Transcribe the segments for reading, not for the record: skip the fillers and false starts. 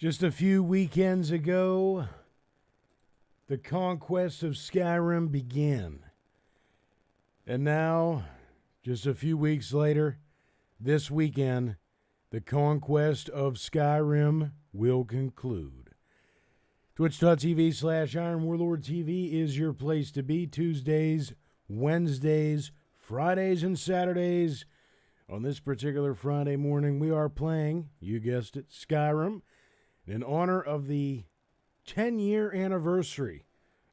Just a few weekends ago, the conquest of Skyrim began. And now, just a few weeks later, this weekend, the conquest of Skyrim will conclude. Twitch.tv/IronWarlord TV is your place to be. Tuesdays, Wednesdays, Fridays, and Saturdays. On this particular Friday morning, we are playing, you guessed it, Skyrim, in honor of the 10-year anniversary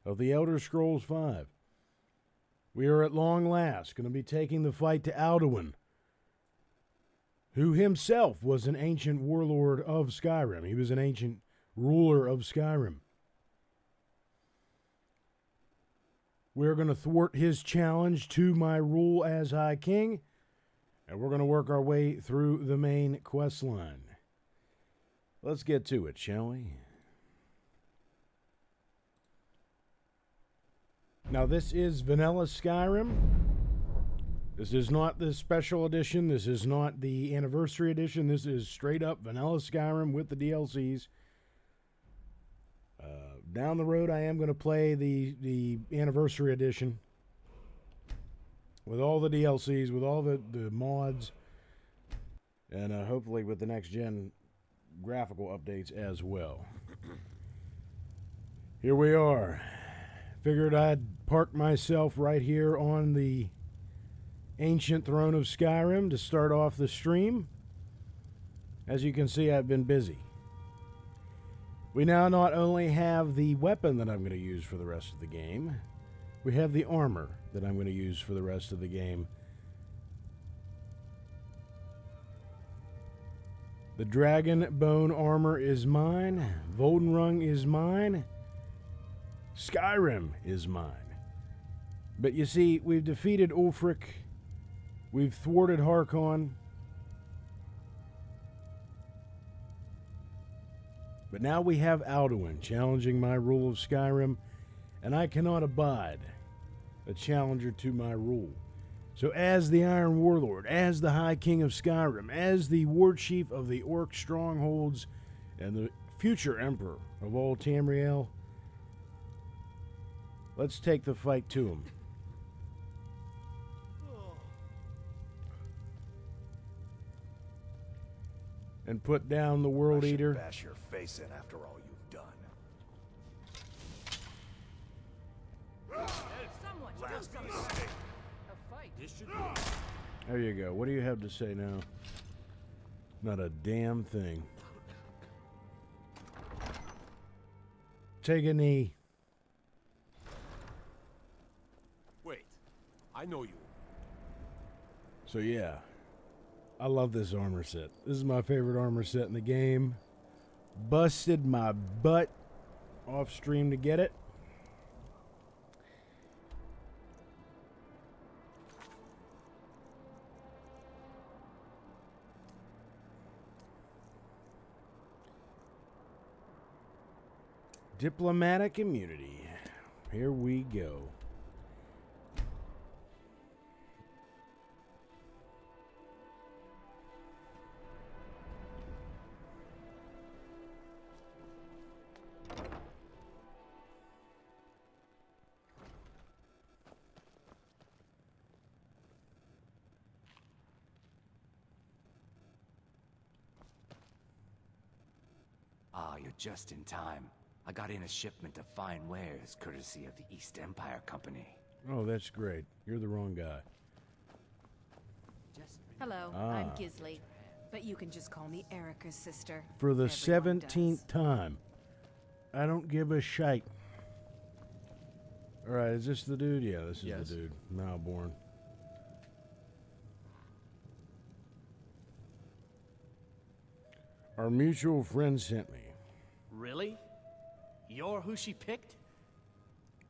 of the Elder Scrolls V. We are at long last going to be taking the fight to Alduin, who himself was an ancient warlord of Skyrim. He was an ancient ruler of Skyrim. We're going to thwart his challenge to my rule as High King, and we're going to work our way through the main quest line. Let's get to it, shall we? Now, this is vanilla Skyrim. This is not the special edition. This is not the anniversary edition. This is straight up vanilla Skyrim with the DLCs. Down the road, I am going to play the anniversary edition with all the DLCs, with all the mods, and hopefully with the next-gen graphical updates as well. Here we are. Figured I'd park myself right here on the ancient throne of Skyrim to start off the stream. As you can see, I've been busy. We now not only have the weapon that I'm going to use for the rest of the game, we have the armor that I'm going to use for the rest of the game. The dragon bone armor is mine. Voldenrung is mine. Skyrim is mine. But you see, we've defeated Ulfric. We've thwarted Harkon. But now we have Alduin challenging my rule of Skyrim, and I cannot abide a challenger to my rule. So as the Iron Warlord, as the High King of Skyrim, as the Warchief of the Orc Strongholds, and the future Emperor of all Tamriel, let's take the fight to him. And put down the World Eater. Bash your face in after all you've done. There you go. What do you have to say now? Not a damn thing. Take a knee. Wait, I know you. So yeah, I love this armor set. This is my favorite armor set in the game. Busted my butt off stream to get it. Diplomatic immunity. Here we go. Ah, you're just in time. I got in a shipment of fine wares, courtesy of the East Empire Company. Oh, that's great. You're the wrong guy. Hello, I'm Gisli, but you can just call me Erica's sister. For the Everyone 17th does. time. I don't give a shite. Alright, is this the dude? Yeah, this is the dude. Malborn. Our mutual friend sent me. Really? You're who she picked?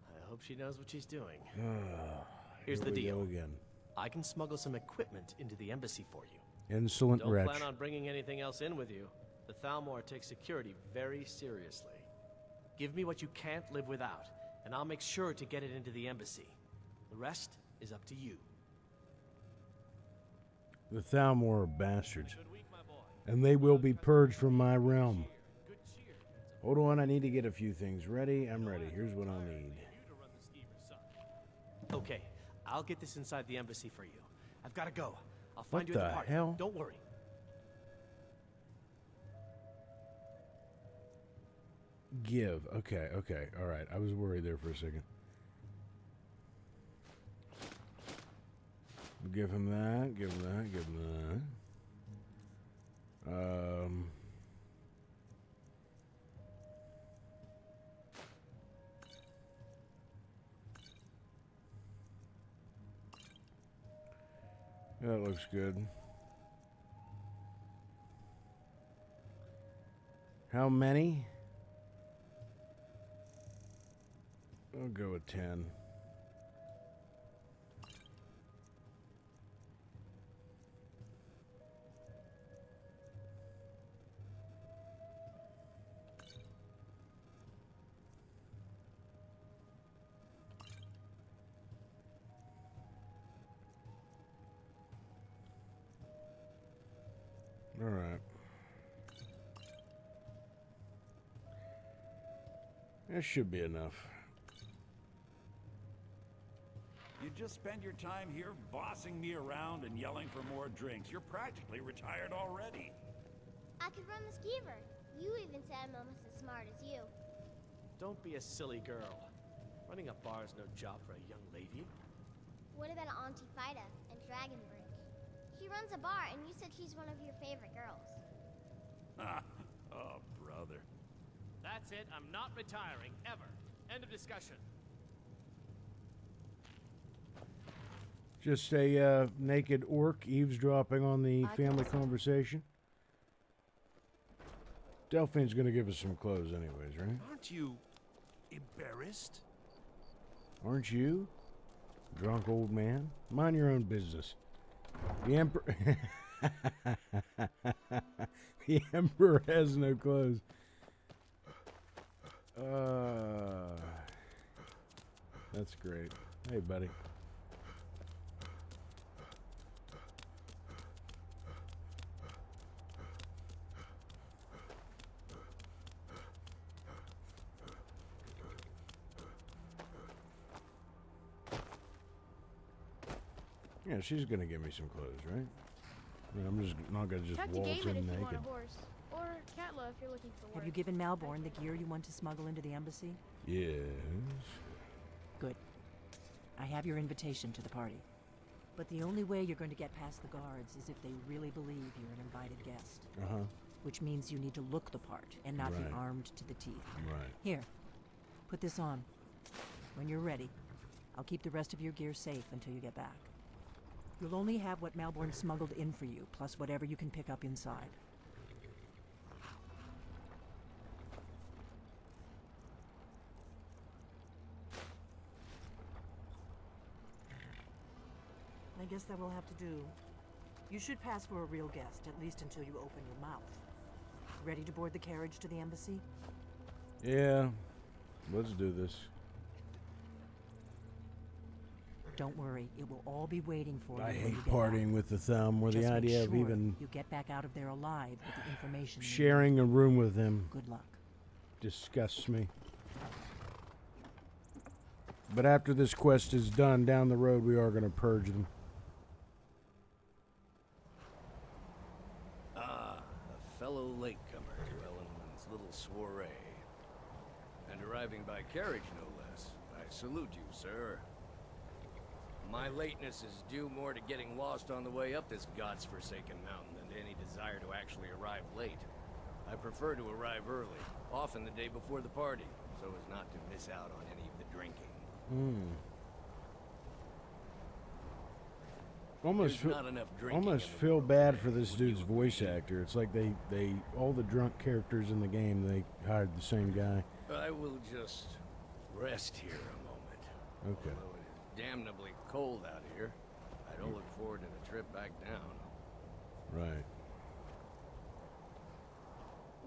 I hope she knows what she's doing. Here's the deal. Again. I can smuggle some equipment into the embassy for you. Insolent Don't wretch. plan on bringing anything else in with you. The Thalmor takes security very seriously. Give me what you can't live without, and I'll make sure to get it into the embassy. The rest is up to you. The Thalmor are bastards, and they will be purged from my realm. Hold on, I need to get a few things ready. I'm ready. Here's what I'll need. Okay, I'll get this inside the embassy for you. I've got to go. I'll find What you at the the party. hell? Don't worry. Give. Okay, okay. All right. I was worried there for a second. Give him that. Give him that. Give him that. That looks good. How many? I'll go with 10. All right. That should be enough. You just spend your time here bossing me around and yelling for more drinks. You're practically retired already. I could run the skeever. You even said I'm almost as smart as you. Don't be a silly girl. Running a bar is no job for a young lady. What about Auntie Fida and Dragonborn? She runs a bar, and you said she's one of your favorite girls. Oh, brother. That's it. I'm not retiring, ever. End of discussion. Just a naked orc eavesdropping on the family conversation. Delphine's going to give us some clothes anyways, right? Aren't you embarrassed? Aren't you? Drunk old man. Mind your own business. The Emperor... The Emperor has no clothes. That's great. Hey, buddy. Yeah, she's gonna give me some clothes, right? I mean, I'm just not gonna just Talk to waltz Gaiman in if you want naked. a horse. Or Catla if you're looking for work. Have you given Malborn the gear you want to smuggle into the embassy? Yes. Good. I have your invitation to the party. But the only way you're going to get past the guards is if they really believe you're an invited guest. Uh-huh. Which means you need to look the part and not be Right. armed to the teeth. Right. Here, put this on. When you're ready, I'll keep the rest of your gear safe until you get back. You'll only have what Malborn smuggled in for you, plus whatever you can pick up inside. I guess that will have to do. You should pass for a real guest, at least until you open your mouth. Ready to board the carriage to the embassy? Yeah. Let's do this. Don't worry, it will all be waiting for you. I when hate you get partying back. with the thumb or Just the make idea of sure even you get back out of there alive with the information. you sharing a room with him. need. Good luck. Disgusts me. But after this quest is done, down the road we are going to purge them. A fellow latecomer to Ellenman's little soiree. And arriving by carriage, no less. I salute you, sir. My lateness is due more to getting lost on the way up this god's-forsaken mountain than to any desire to actually arrive late. I prefer to arrive early, often the day before the party, so as not to miss out on any of the drinking. Almost There's not enough drinking almost in the feel world bad today, for this would you dude's voice agree? actor. It's like they all the drunk characters in the game, they hired the same guy. I will just rest here a moment. Okay. Although it is damnably cold out here, I don't look forward to the trip back down. Right.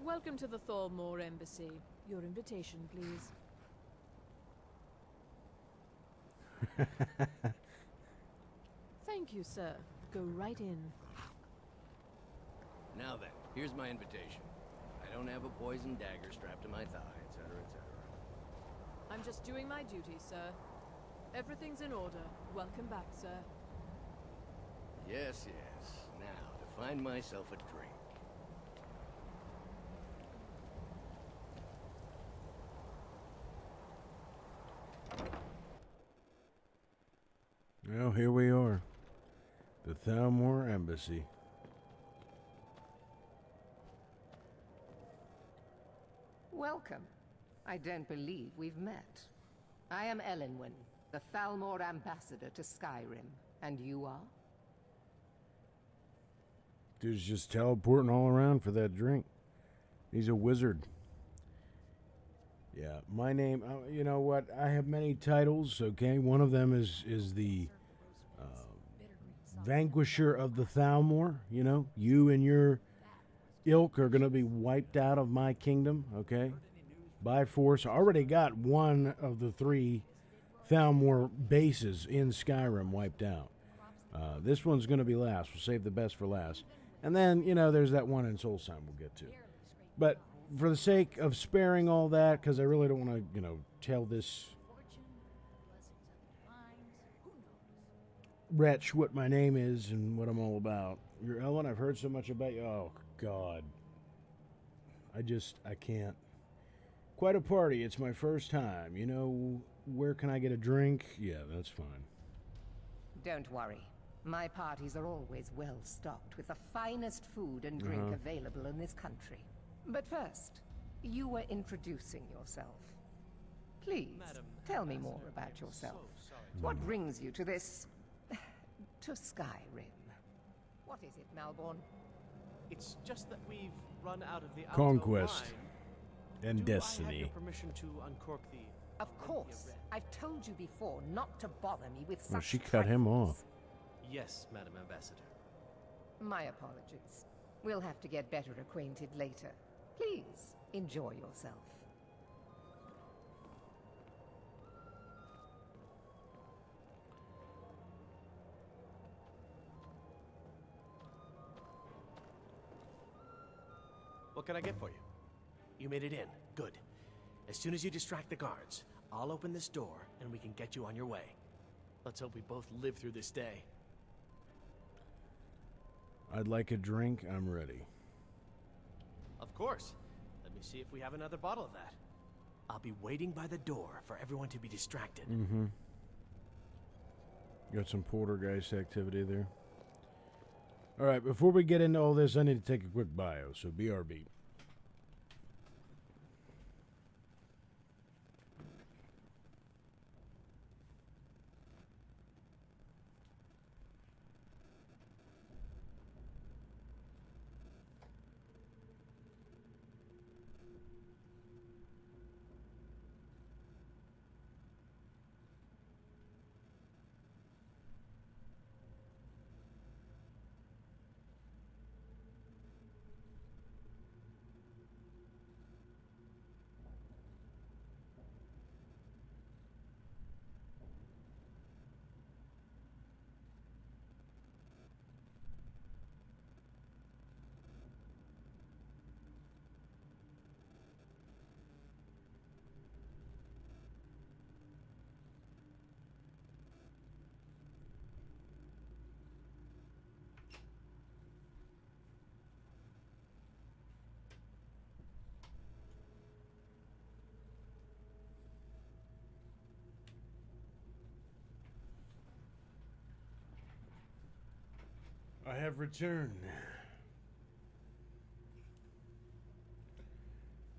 Welcome to the Thormore Embassy. Your invitation, please. Thank you, sir. Go right in. Now then, here's my invitation. I'd I don't have a poisoned dagger strapped to my thigh, etc., etc. I'm just doing my duty, sir. Everything's in order. Welcome back, sir. Yes, yes. Now, to find myself a drink. Well, here we are. The Thalmor Embassy. Welcome. I don't believe we've met. I am Elenwen, the Thalmor ambassador to Skyrim. And you are? Dude's just teleporting all around for that drink. He's a wizard. Yeah, my name, you know what? I have many titles, okay? One of them is the Vanquisher of the Thalmor. You know, you and your ilk are going to be wiped out of my kingdom, okay? By force. I already got one of the 3 Thalmor bases in Skyrim wiped out. This one's going to be last. We'll save the best for last. And then, you know, there's that one in Solstheim we'll get to. But for the sake of sparing all that, because I really don't want to, you know, tell this wretch what my name is and what I'm all about. You're Ellen, I've heard so much about you. Oh, God. I can't. Quite a party. It's my first time. You know, where can I get a drink? Yeah, that's fine. Don't worry. My parties are always well stocked with the finest food and drink available in this country. But first, you were introducing yourself. Please, tell me more about yourself. What brings you to this... to Skyrim? What is it, Malborn? It's just that we've run out of the Conquest wine. and Do destiny. I have your permission to uncork the... Of course. I've told you before not to bother me with such Well, she cut him off. Yes, Madam Ambassador. My apologies. We'll have to get better acquainted later. Please, enjoy yourself. What can I get for you? You made it in. Good. As soon as you distract the guards, I'll open this door and we can get you on your way. Let's hope we both live through this day. I'd like a drink. I'm ready. Of course. Let me see if we have another bottle of that. I'll be waiting by the door for everyone to be distracted. Mm-hmm. Got some poltergeist activity there. All right, before we get into all this, I need to take a quick bio, so BRB. I have returned.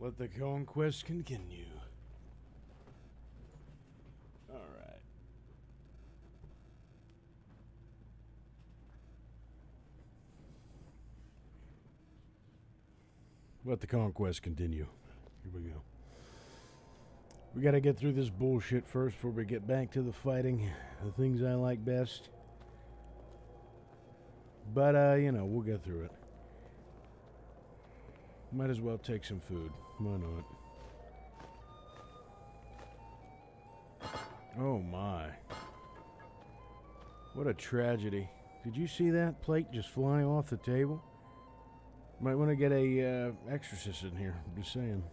Let the conquest continue. All right. Let the conquest continue. Here we go. We gotta get through this bullshit first before we get back to the fighting. The things I like best. But, you know, we'll get through it. Might as well take some food. Why not? Oh, my. What a tragedy. Did you see that plate just flying off the table? Might want to get a exorcist in here. I'm just saying.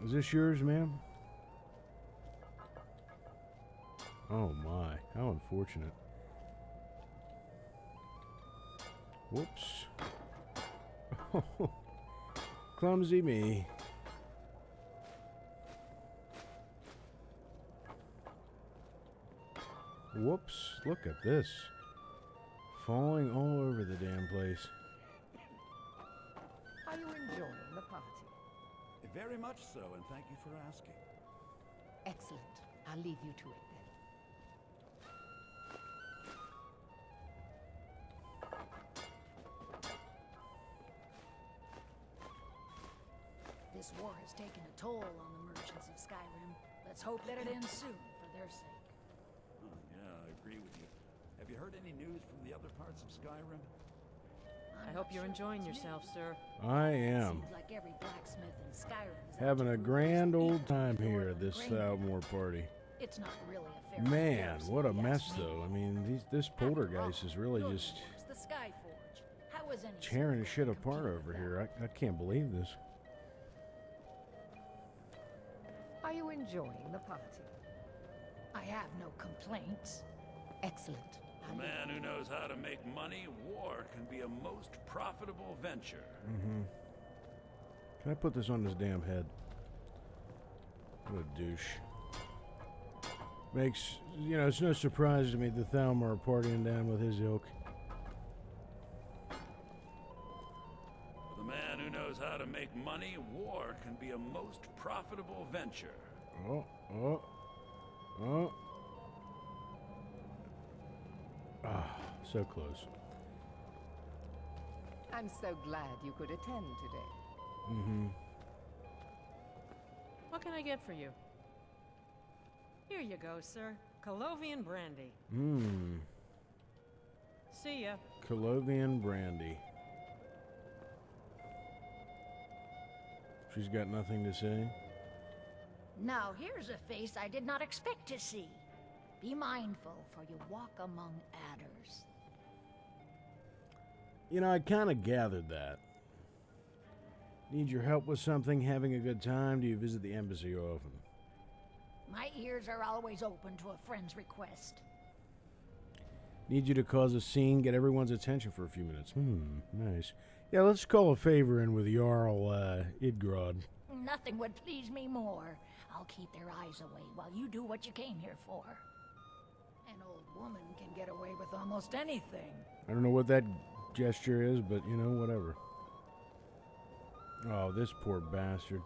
Is this yours, ma'am? Oh my, how unfortunate. Whoops. Clumsy me. Whoops, look at this. Falling all over the damn place. Are you enjoying the party? Very much so, and thank you for asking. Excellent. I'll leave you to it then. This war has taken a toll on the merchants of Skyrim. Let's hope that it ends soon, for their sake. Oh, yeah, I agree with you. Have you heard any news from the other parts of Skyrim? I hope you're enjoying yourself, sir. I am. Seems like every blacksmith in Skyrim is Having a grand old time here at this Thalmor party. It's not really a fair Man, comparison, what a if you mess, ask me. though. I mean, this poltergeist is really Your just lords, the Skyforge. How was any tearing shit civil apart compete over with here. I can't believe this. Are you enjoying the party? I have no complaints. Excellent. A man who knows how to make money, war can be a most profitable venture. Mm-hmm. Can I put this on his damn head? What a douche. Makes, you know, it's no surprise to me the Thalmor are partying down with his ilk. For the man who knows how to make money, war can be a most profitable venture. Oh, oh, oh. Ah, so close. I'm so glad you could attend today. Mm-hmm. What can I get for you? Here you go, sir. Colovian brandy. Mmm. See ya. Colovian brandy. She's got nothing to say. Now here's a face I did not expect to see. Be mindful, for you walk among adders. You know, I kind of gathered that. Need your help with something? Having a good time? Do you visit the embassy often? My ears are always open to a friend's request. Need you to cause a scene, get everyone's attention for a few minutes. Nice. Yeah, let's call a favor in with Jarl Idgrod. Nothing would please me more. I'll keep their eyes away while you do what you came here for. An old woman can get away with almost anything. I don't know what that gesture is, but, you know, whatever. Oh, this poor bastard.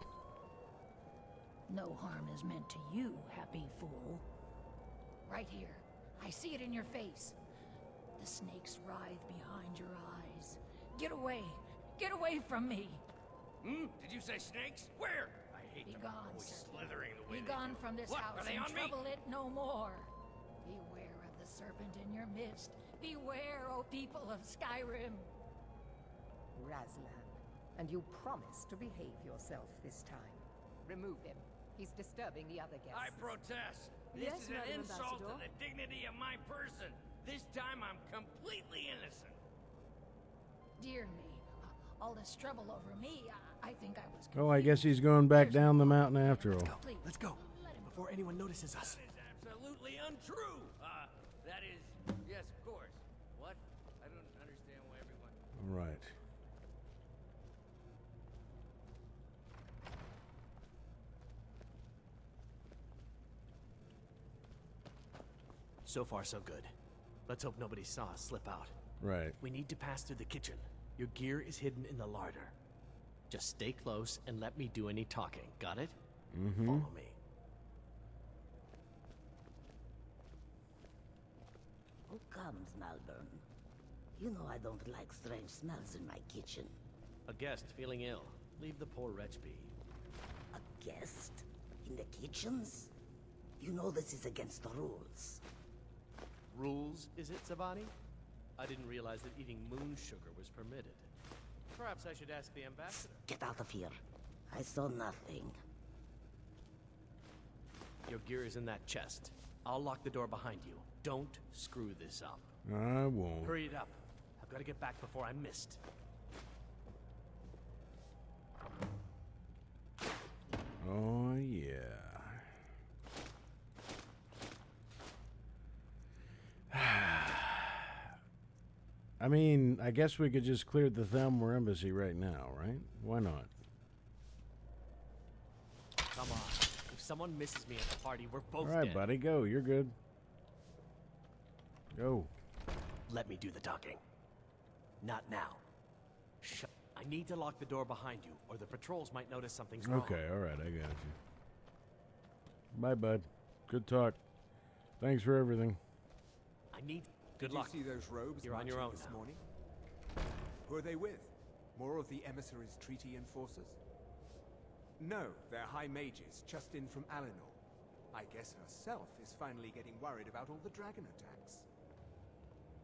No harm is meant to you, happy fool. Right here. I see it in your face. The snakes writhe behind your eyes. Get away! Get away from me! Did you say snakes? Where? I hate Be them. gone, Always sir. slithering the way Be they gone do. from this What? house Are they and on me? trouble it no more. Beware of the serpent in your midst. Beware, O people of Skyrim. Razlan, and you promise to behave yourself this time. Remove him. He's disturbing the other guests. I protest. This Yes, is an Madam insult to Ambassador. the dignity of my person. This time I'm completely innocent. Dear me, all this trouble over me, I think I was Oh, I guess he's going back down the mountain after all. Please, Let's go. Before anyone notices us. That is absolutely untrue. That is, yes, of course. What? I don't understand why everyone... All right. So far, so good. Let's hope nobody saw us slip out. Right. We need to pass through the kitchen. Your gear is hidden in the larder. Just stay close and let me do any talking. Got it? Mm-hmm. Follow me. Who comes, Malburn? You know I don't like strange smells in my kitchen. A guest feeling ill. Leave the poor wretch be. A guest? In the kitchens? You know this is against the rules. Rules, is it, Zavani? I didn't realize that eating moon sugar was permitted. Perhaps I should ask the ambassador. Get out of here. I saw nothing. Your gear is in that chest. I'll lock the door behind you. Don't screw this up. I won't. Hurry it up. I've got to get back before I'm missed. Oh, yeah. I mean, I guess we could just clear the Thalmor embassy right now, right? Why not? Come on. If someone misses me at the party, we're both All right, dead. buddy, go. You're good. Go. Let me do the talking. Not now. I need to lock the door behind you, or the patrols might notice something's wrong. Okay, all right, I got you. Bye, bud. Good talk. Thanks for everything. I need... Good Did luck. you see those robes You're on your marching own this now. morning? Who are they with? More of the emissaries' treaty enforcers? No, they're high mages, just in from Alinor. I guess herself is finally getting worried about all the dragon attacks.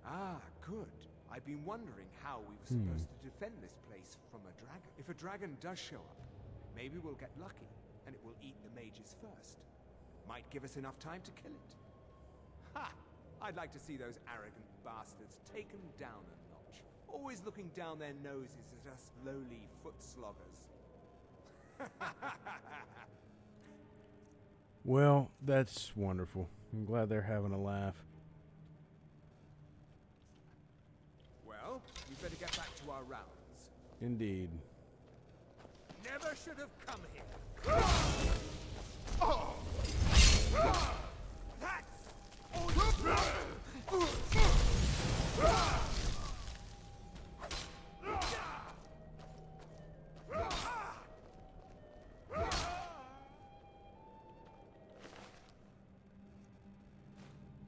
Ah, good. I've been wondering how we were supposed to defend this place from a dragon. If a dragon does show up, maybe we'll get lucky, and it will eat the mages first. Might give us enough time to kill it. Ha! I'd like to see those arrogant bastards taken down a notch. Always looking down their noses at us lowly foot sloggers. Well, that's wonderful. I'm glad they're having a laugh. Well, we better get back to our rounds. Indeed. Never should have come here. Oh! That's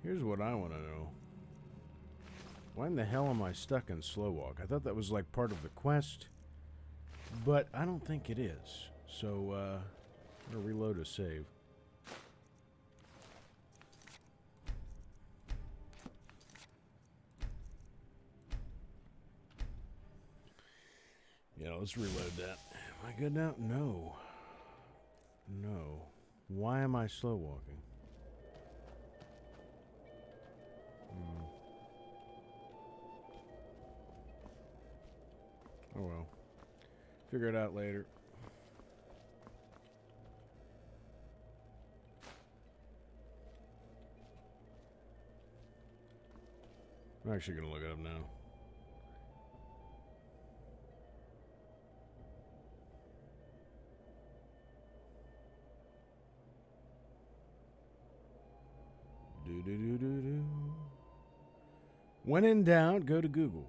Here's what I want to know. Why in the hell am I stuck in slow walk? I thought that was like part of the quest, but I don't think it is. So, I'm gonna reload a save. Yeah, let's reload that. Am I good now? No. No. Why am I slow walking? Oh well. Figure it out later. I'm actually going to look it up now. Do. When in doubt, go to Google.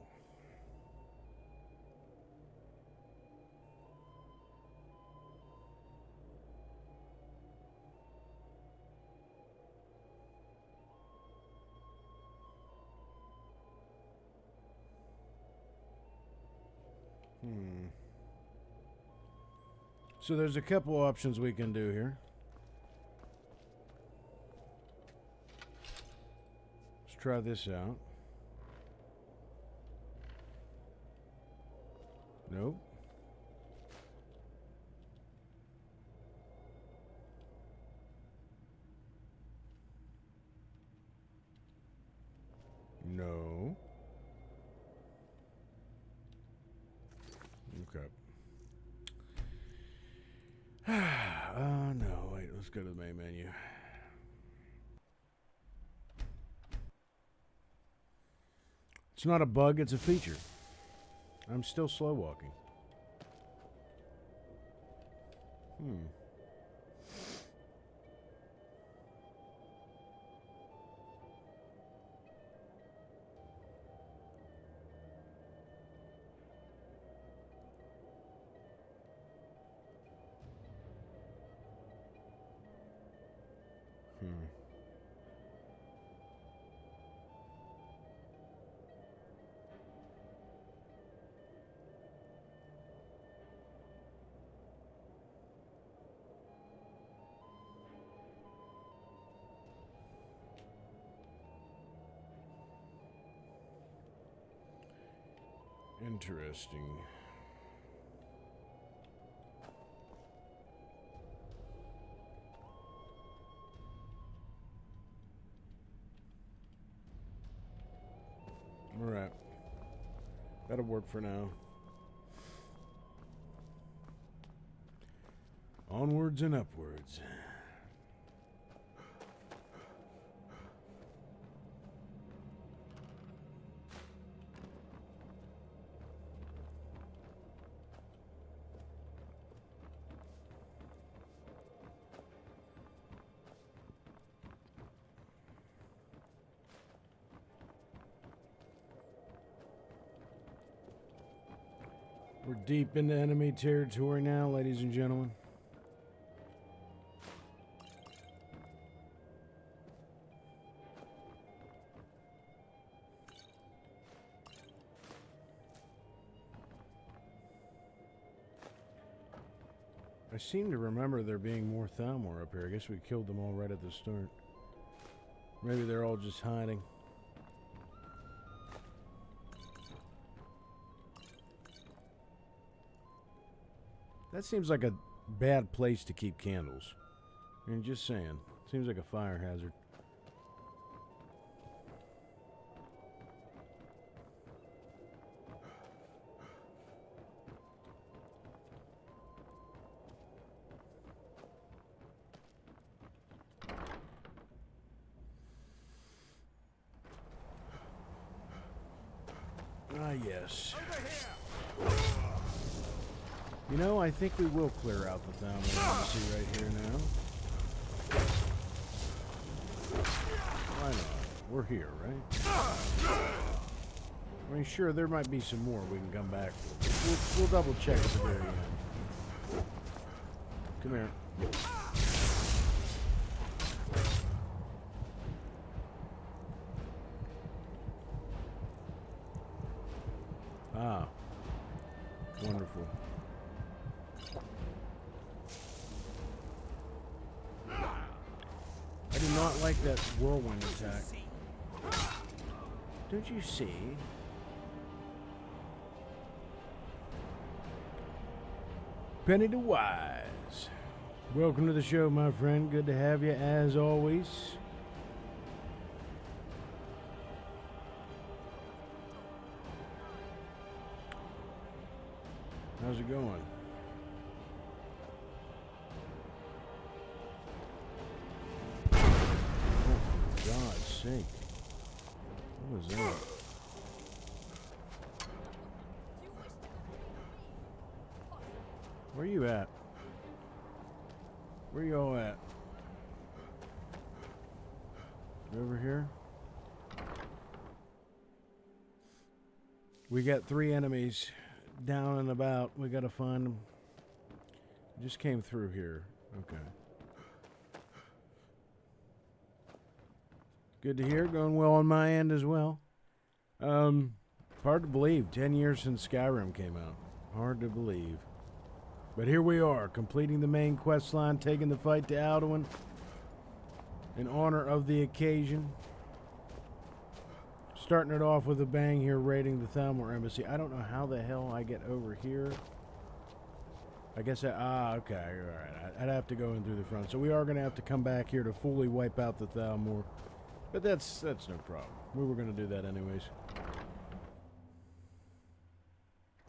So there's a couple options we can do here. Let's try this out. Nope. No. Okay. No, wait, let's go to the main menu. It's not a bug, it's a feature. I'm still slow walking. Interesting. Alright. That'll work for now. Onwards and upwards. We're deep into enemy territory now, ladies and gentlemen. I seem to remember there being more Thalmor up here. I guess we killed them all right at the start. Maybe they're all just hiding. That seems like a bad place to keep candles. I mean, just saying. Seems like a fire hazard. Ah, yes. You know, I think we will clear out the Thalmor embassy right here now. Why not? We're here, right? I mean, sure, there might be some more we can come back for. We'll double check at the very end. Come here. Ah. Wonderful. I do not like that whirlwind attack. Don't you see? Penny to Wise. Welcome to the show, my friend. Good to have you as always. How's it going? Oh, for God's sake. What was that? Where you at? Where y'all at? You over here? We got 3 enemies down and about. We gotta find them. Just came through here. Okay. Good to hear. Going well on my end as well. Hard to believe. 10 years since Skyrim came out. Hard to believe. But here we are, completing the main quest line, taking the fight to Alduin in honor of the occasion. Starting it off with a bang here, raiding the Thalmor embassy. I don't know how the hell I get over here. I guess okay, alright. I'd have to go in through the front. So we are going to have to come back here to fully wipe out the Thalmor. But that's no problem. We were going to do that anyways.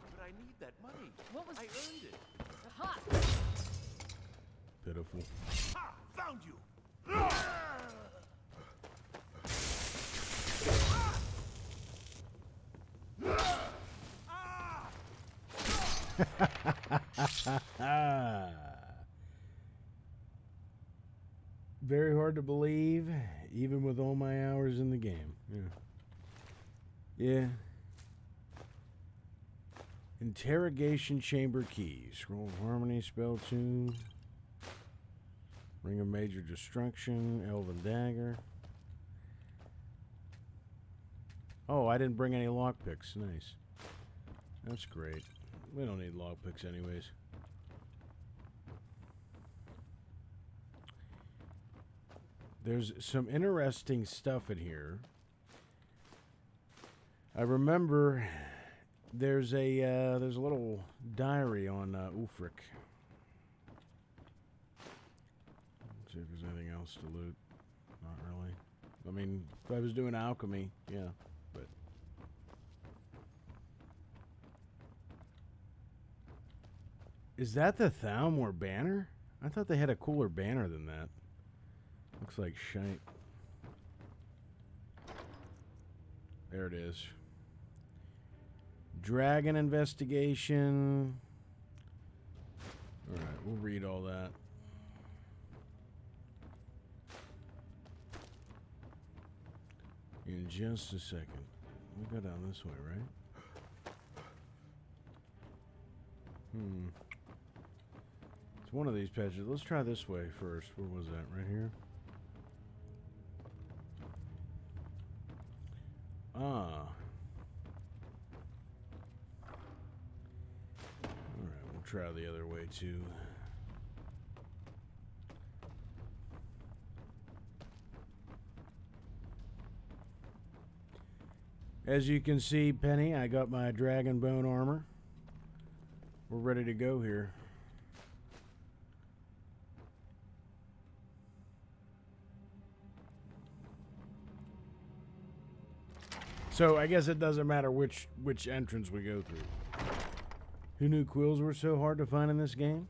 But I need that money. What was I earned it. Aha! Pitiful. Ha! Found you! Very hard to believe, even with all my hours in the game. Yeah. Interrogation chamber keys. Scroll of Harmony, spell tune. Ring of Major Destruction, Elven Dagger. Oh, I didn't bring any lockpicks. Nice. That's great. We don't need lockpicks anyways. There's some interesting stuff in here. I remember there's a little diary on Ahrk. Let's see if there's anything else to loot. Not really. I mean, if I was doing alchemy, yeah, but Is that the Thalmor banner? I thought they had a cooler banner than that. Looks like shite. There it is. Dragon investigation. Alright, we'll read all that. In just a second. We go down this way, right? It's one of these patches. Let's try this way first. Where was that? Right here? Ah. Alright, we'll try the other way too. As you can see, Penny, I got my dragon bone armor. We're ready to go here. So I guess it doesn't matter which entrance we go through. Who knew quills were so hard to find in this game?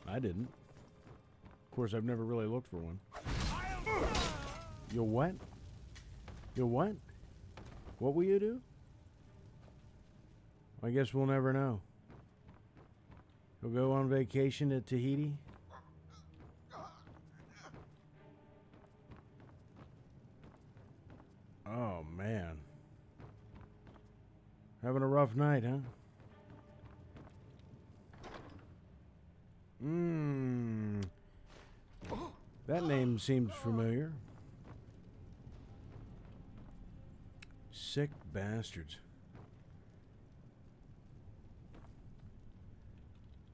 I didn't. Of course, I've never really looked for one. You'll what? You'll what? What will you do? I guess we'll never know. You'll go on vacation to Tahiti? Oh, man. Having a rough night, huh? That name seems familiar. Sick bastards.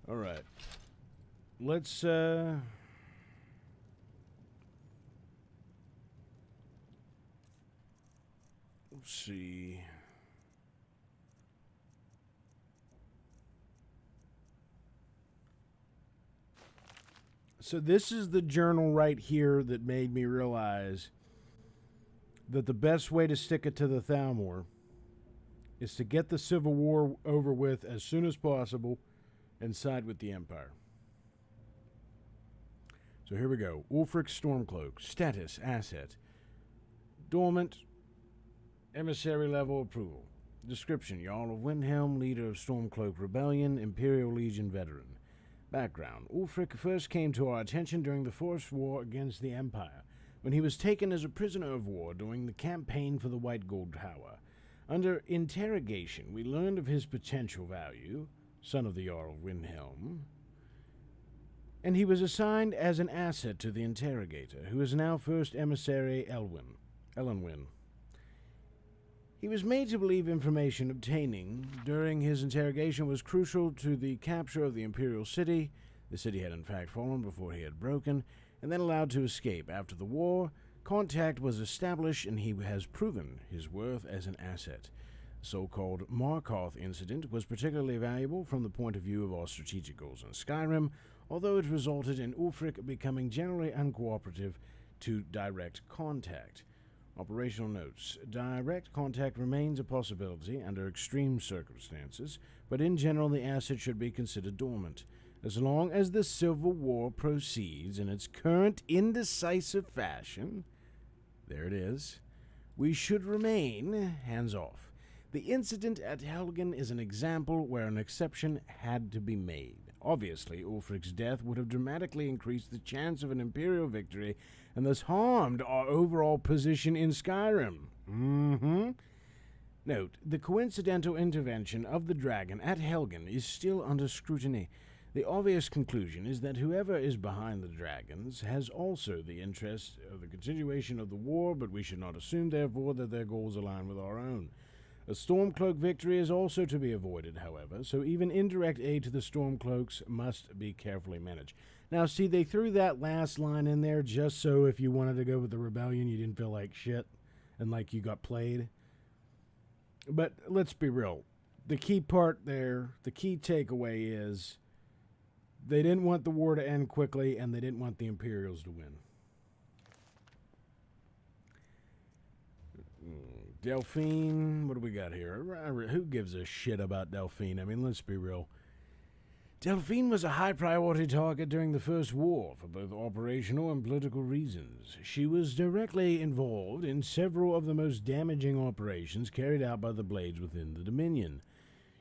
All right. Let's let's see. So this is the journal right here that made me realize that the best way to stick it to the Thalmor is to get the Civil War over with as soon as possible and side with the Empire. So here we go. Ulfric's Stormcloak. Status, asset. Dormant. Emissary level approval. Description. Jarl of Windhelm, leader of Stormcloak Rebellion, Imperial Legion veteran. Background. Ulfric first came to our attention during the forced war against the Empire, when he was taken as a prisoner of war during the campaign for the White Gold Tower. Under interrogation, we learned of his potential value, son of the Jarl of Windhelm, and he was assigned as an asset to the interrogator, who is now first emissary Elenwyn. He was made to believe information obtaining during his interrogation was crucial to the capture of the Imperial City. The city had in fact fallen before he had broken, and then allowed to escape. After the war, contact was established, and he has proven his worth as an asset. The so-called Markarth incident was particularly valuable from the point of view of our strategic goals in Skyrim, although it resulted in Ulfric becoming generally uncooperative to direct contact. Operational notes. Direct contact remains a possibility under extreme circumstances, but in general the asset should be considered dormant. As long as the Civil War proceeds in its current indecisive fashion, there it is, we should remain hands-off. The incident at Helgen is an example where an exception had to be made. Obviously, Ulfric's death would have dramatically increased the chance of an Imperial victory and thus harmed our overall position in Skyrim. Note, the coincidental intervention of the dragon at Helgen is still under scrutiny. The obvious conclusion is that whoever is behind the dragons has also the interest of the continuation of the war, but we should not assume, therefore, that their goals align with our own. A Stormcloak victory is also to be avoided, however, so even indirect aid to the Stormcloaks must be carefully managed. Now, see, they threw that last line in there just so if you wanted to go with the rebellion, you didn't feel like shit and like you got played. But let's be real. The key part there, the key takeaway is they didn't want the war to end quickly, and they didn't want the Imperials to win. Delphine, what do we got here? Who gives a shit about Delphine? I mean, let's be real. Delphine was a high-priority target during the First War for both operational and political reasons. She was directly involved in several of the most damaging operations carried out by the Blades within the Dominion.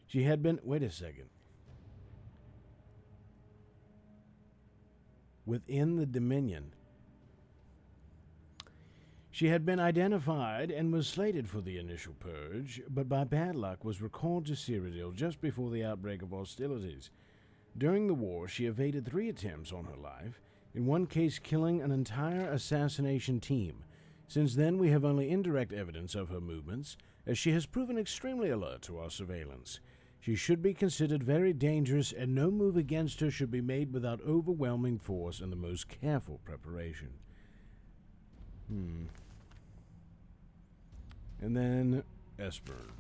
She had been... Wait a second. Within the Dominion. She had been identified and was slated for the initial purge, but by bad luck was recalled to Cyrodiil just before the outbreak of hostilities. During the war, she evaded 3 attempts on her life, in one case killing an entire assassination team. Since then, we have only indirect evidence of her movements, as she has proven extremely alert to our surveillance. She should be considered very dangerous, and no move against her should be made without overwhelming force and the most careful preparation. And then, Esbern.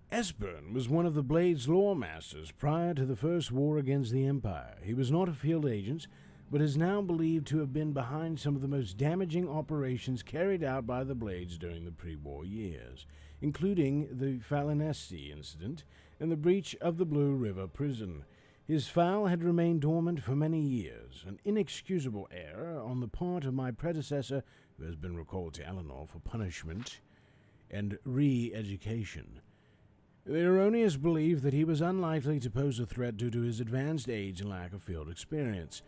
Esbern was one of the Blade's lawmasters prior to the First War against the Empire. He was not a field agent, but is now believed to have been behind some of the most damaging operations carried out by the Blades during the pre-war years, including the Falinesti incident and the breach of the Blue River prison. His file had remained dormant for many years, an inexcusable error on the part of my predecessor, who has been recalled to Eleanor for punishment and re-education. The erroneous belief that he was unlikely to pose a threat due to his advanced age and lack of field experience.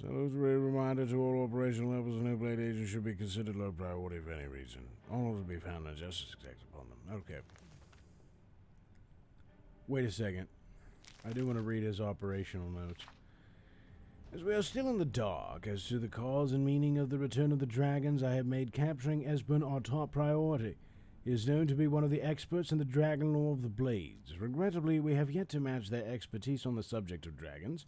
Salutary reminder to all operational levels of new Blade agents should be considered low priority for any reason. All to be found and justice exacted upon them. Okay. Wait a second. I do want to read his operational notes. As we are still in the dark as to the cause and meaning of the return of the dragons, I have made capturing Esbern our top priority. He is known to be one of the experts in the dragon lore of the Blades. Regrettably, we have yet to match their expertise on the subject of dragons,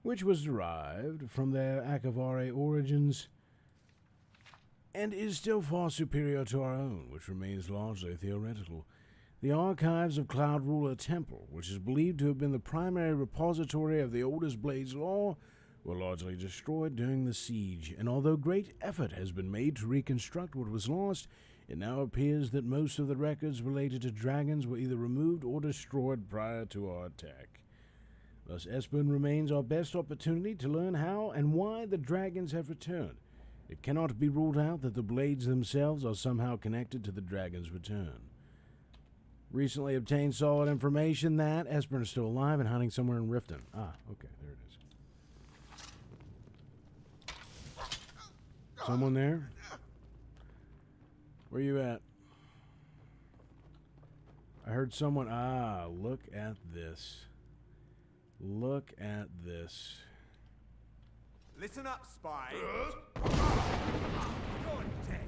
which was derived from their Akavare origins, and is still far superior to our own, which remains largely theoretical. The archives of Cloud Ruler Temple, which is believed to have been the primary repository of the oldest Blades lore, were largely destroyed during the siege, and although great effort has been made to reconstruct what was lost, it now appears that most of the records related to dragons were either removed or destroyed prior to our attack. Thus, Esbern remains our best opportunity to learn how and why the dragons have returned. It cannot be ruled out that the Blades themselves are somehow connected to the dragons' return. Recently obtained solid information that Esbern is still alive and hiding somewhere in Riften. Ah, okay, there it is. Someone there? Where you at? I heard someone... Ah, look at this. Look at this. Listen up, spy. You're dead.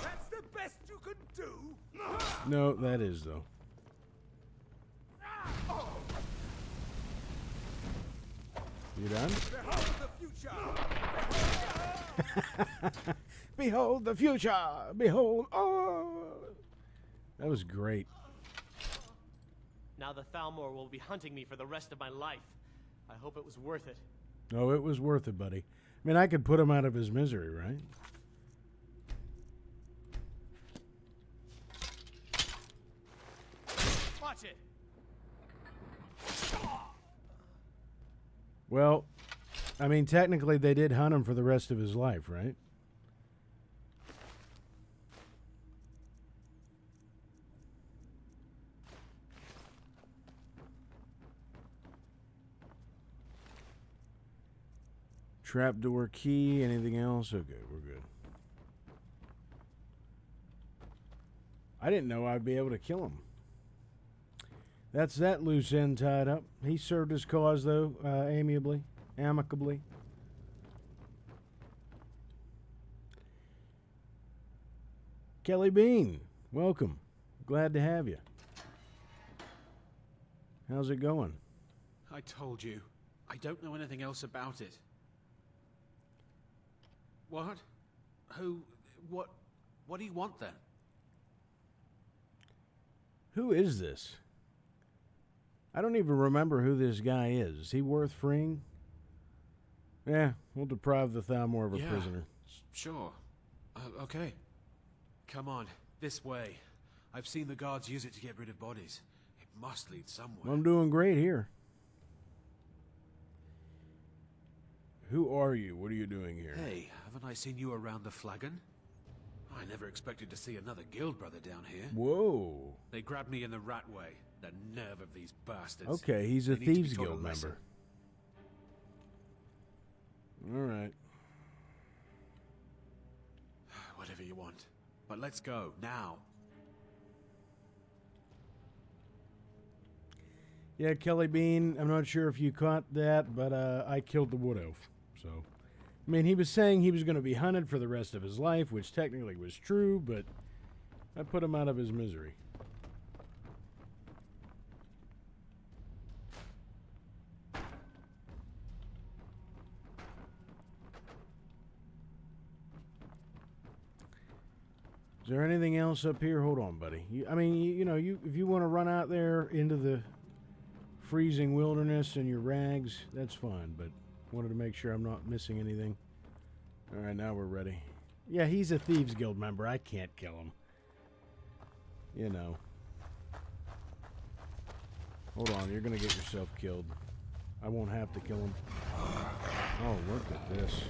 That's the best you can do. No, that is, though. You done? Behold the future. Behold the future! Behold... Oh! That was great. Now the Thalmor will be hunting me for the rest of my life. I hope it was worth it. Oh, it was worth it, buddy. I mean, I could put him out of his misery, right? Watch it! Well, I mean, technically they did hunt him for the rest of his life, right? Trapdoor key, anything else? Okay, we're good. I didn't know I'd be able to kill him. That's that loose end tied up. He served his cause, though, amicably. Kelly Bean, welcome. Glad to have you. How's it going? I told you. I don't know anything else about it. What? Who? What do you want then? Who is this? I don't even remember who this guy is. Is he worth freeing? Yeah, we'll deprive the Thalmor of a prisoner. Sure. Okay. Come on, this way. I've seen the guards use it to get rid of bodies. It must lead somewhere. I'm doing great here. Who are you? What are you doing here? Hey, haven't I seen you around the flagon? I never expected to see another guild brother down here. Whoa. They grabbed me in the rat way. The nerve of these bastards. Okay, he's a They need to be Thieves taught a Guild lesson. member. Alright. Whatever you want. But let's go, now. Yeah, Kelly Bean, I'm not sure if you caught that, but I killed the Wood Elf. So, I mean, he was saying he was going to be hunted for the rest of his life, which technically was true, but I put him out of his misery. Is there anything else up here? Hold on, buddy. I mean, you know, if you want to run out there into the freezing wilderness in your rags, that's fine, but wanted to make sure I'm not missing anything. All right, now we're ready. Yeah, he's a Thieves Guild member. I can't kill him. You know. Hold on, you're going to get yourself killed. I won't have to kill him. Oh, look at this.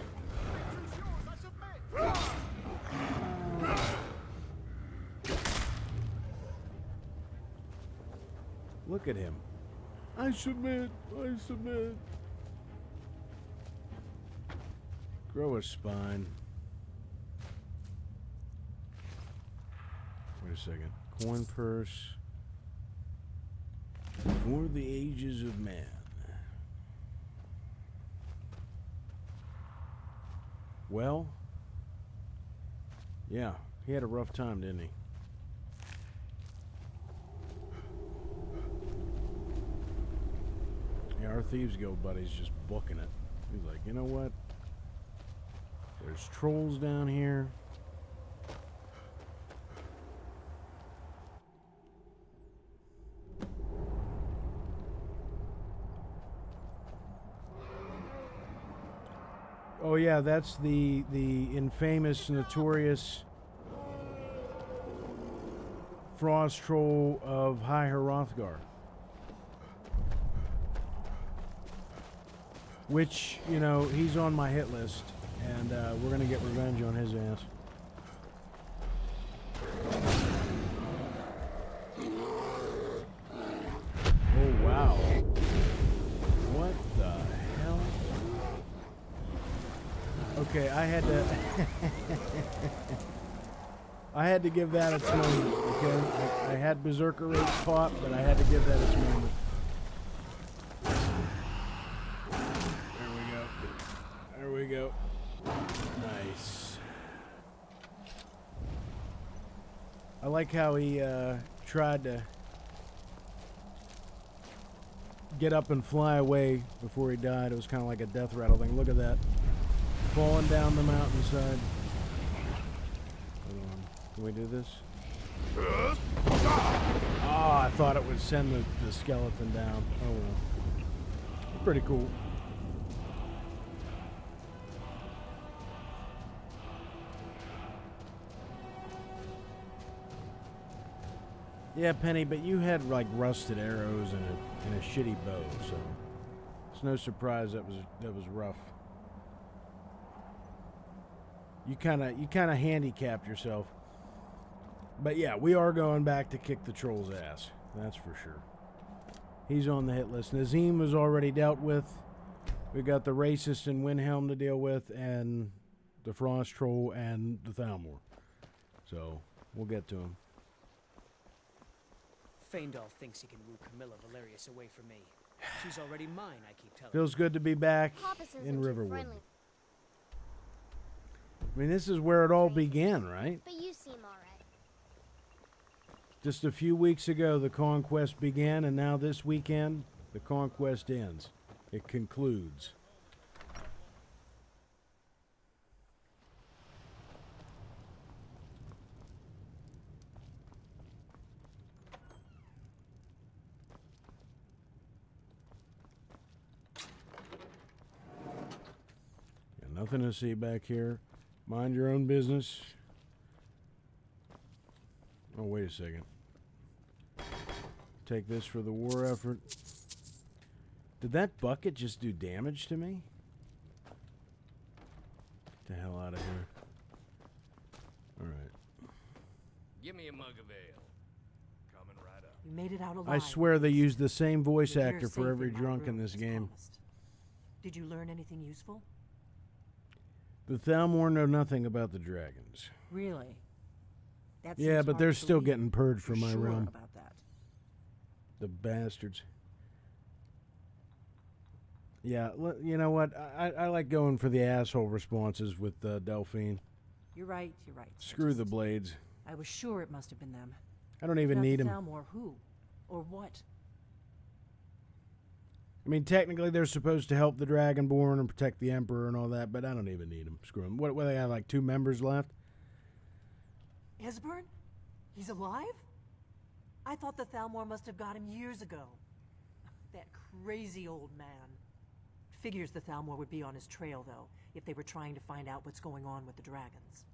Look at him. I submit. I submit. Grow a spine. Wait a second. Coin purse. For the ages of man. Well. Yeah. He had a rough time, didn't he? Yeah, our Thieves Guild buddy's just booking it. He's like, you know what? There's trolls down here. Oh yeah, that's the infamous, notorious frost troll of High Hrothgar. Which, you know, he's on my hit list, and we're going to get revenge on his ass. Oh, wow. What the hell? Okay, I had to... I had to give that its moment, okay? I had Berserker Rage pop, but I had to give that its moment. There we go. Nice. I like how he tried to get up and fly away before he died. It was kind of like a death rattle thing. Look at that. Falling down the mountainside. Hold on. Can we do this? Oh, I thought it would send the skeleton down. Oh well. Pretty cool. Yeah, Penny, but you had like rusted arrows and a shitty bow, so it's no surprise that was rough. You kind of handicapped yourself. But yeah, we are going back to kick the troll's ass. That's for sure. He's on the hit list. Nazim was already dealt with. We got the racist in Windhelm to deal with, and the frost troll and the Thalmor. So we'll get to him. Faendal thinks he can woo Camilla Valerius away from me. She's already mine, I keep telling Feels good to be back Papa says in that you're Riverwood. friendly, I mean, this is where it all began, right? but you seem alright. Just a few weeks ago, the conquest began, and now this weekend, the conquest ends. It concludes. Got nothing to see back here. Mind your own business. Oh, wait a second. Take this for the war effort. Did that bucket just do damage to me? Get the hell out of here. Alright. Give me a mug of ale. Coming right up. You made it out alive. I swear they used the same voice You're actor safe for every in my drunk in room, this as game. promised. Did you learn anything useful? The Thalmor know nothing about the dragons. Really? That Yeah, seems but hard they're to still believe. getting purged from You're my sure realm. about that? The bastards. Yeah, you know what? I like going for the asshole responses with Delphine. You're right, you're right. Screw the blades. I was sure it must have been them. I don't even need them. them. Thalmor, who? Or what? I mean, technically they're supposed to help the Dragonborn and protect the Emperor and all that, but I don't even need them. Screw them. What they got, like 2 members left? Esbern? He's alive? I thought the Thalmor must have got him years ago. That crazy old man. Figures the Thalmor would be on his trail, though, if they were trying to find out what's going on with the dragons.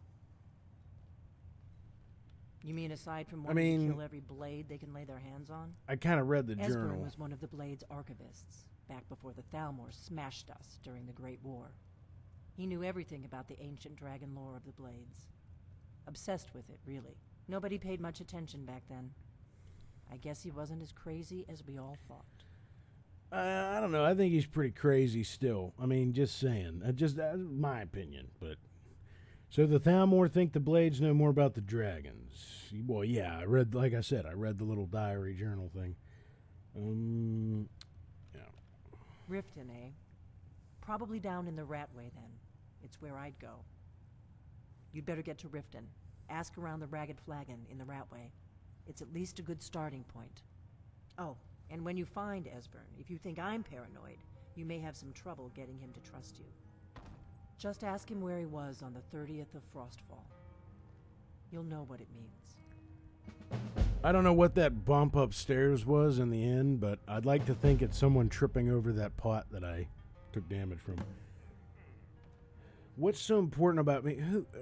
You mean aside from wanting to kill every blade they can lay their hands on? I kind of read the Esbern journal. was one of the Blade's archivists, back before the Thalmor smashed us during the Great War. He knew everything about the ancient dragon lore of the Blades. Obsessed with it, really. Nobody paid much attention back then. I guess he wasn't as crazy as we all thought. I don't know. I think he's pretty crazy still. I mean, just saying. Just my opinion. But so the Thalmor think the Blades know more about the dragons. Well, yeah. I read, like I said, I read the little diary journal thing. Yeah. Riften, eh? Probably down in the Ratway, then. It's where I'd go. You'd better get to Riften. Ask around the Ragged Flagon in the Ratway. It's at least a good starting point. Oh, and when you find Esbern, if you think I'm paranoid, you may have some trouble getting him to trust you. Just ask him where he was on the 30th of Frostfall. You'll know what it means. I don't know what that bump upstairs was in the end, but I'd like to think it's someone tripping over that pot that I took damage from. What's so important about me?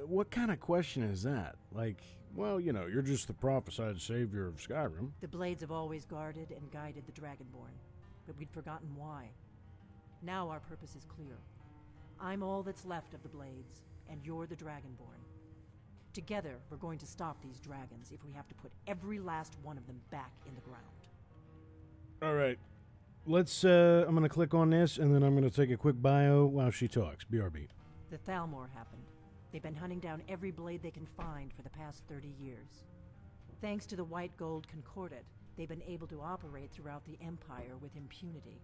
What kind of question is that? Like, well, you know, you're just the prophesied savior of Skyrim. The Blades have always guarded and guided the Dragonborn, but we'd forgotten why. Now our purpose is clear. I'm all that's left of the Blades, and you're the Dragonborn. Together, we're going to stop these dragons if we have to put every last one of them back in the ground. All right. Let's, I'm going to click on this, and then I'm going to take a quick bio while she talks. BRB. The Thalmor happened. They've been hunting down every blade they can find for the past 30 years. Thanks to the White Gold Concordat, they've been able to operate throughout the Empire with impunity.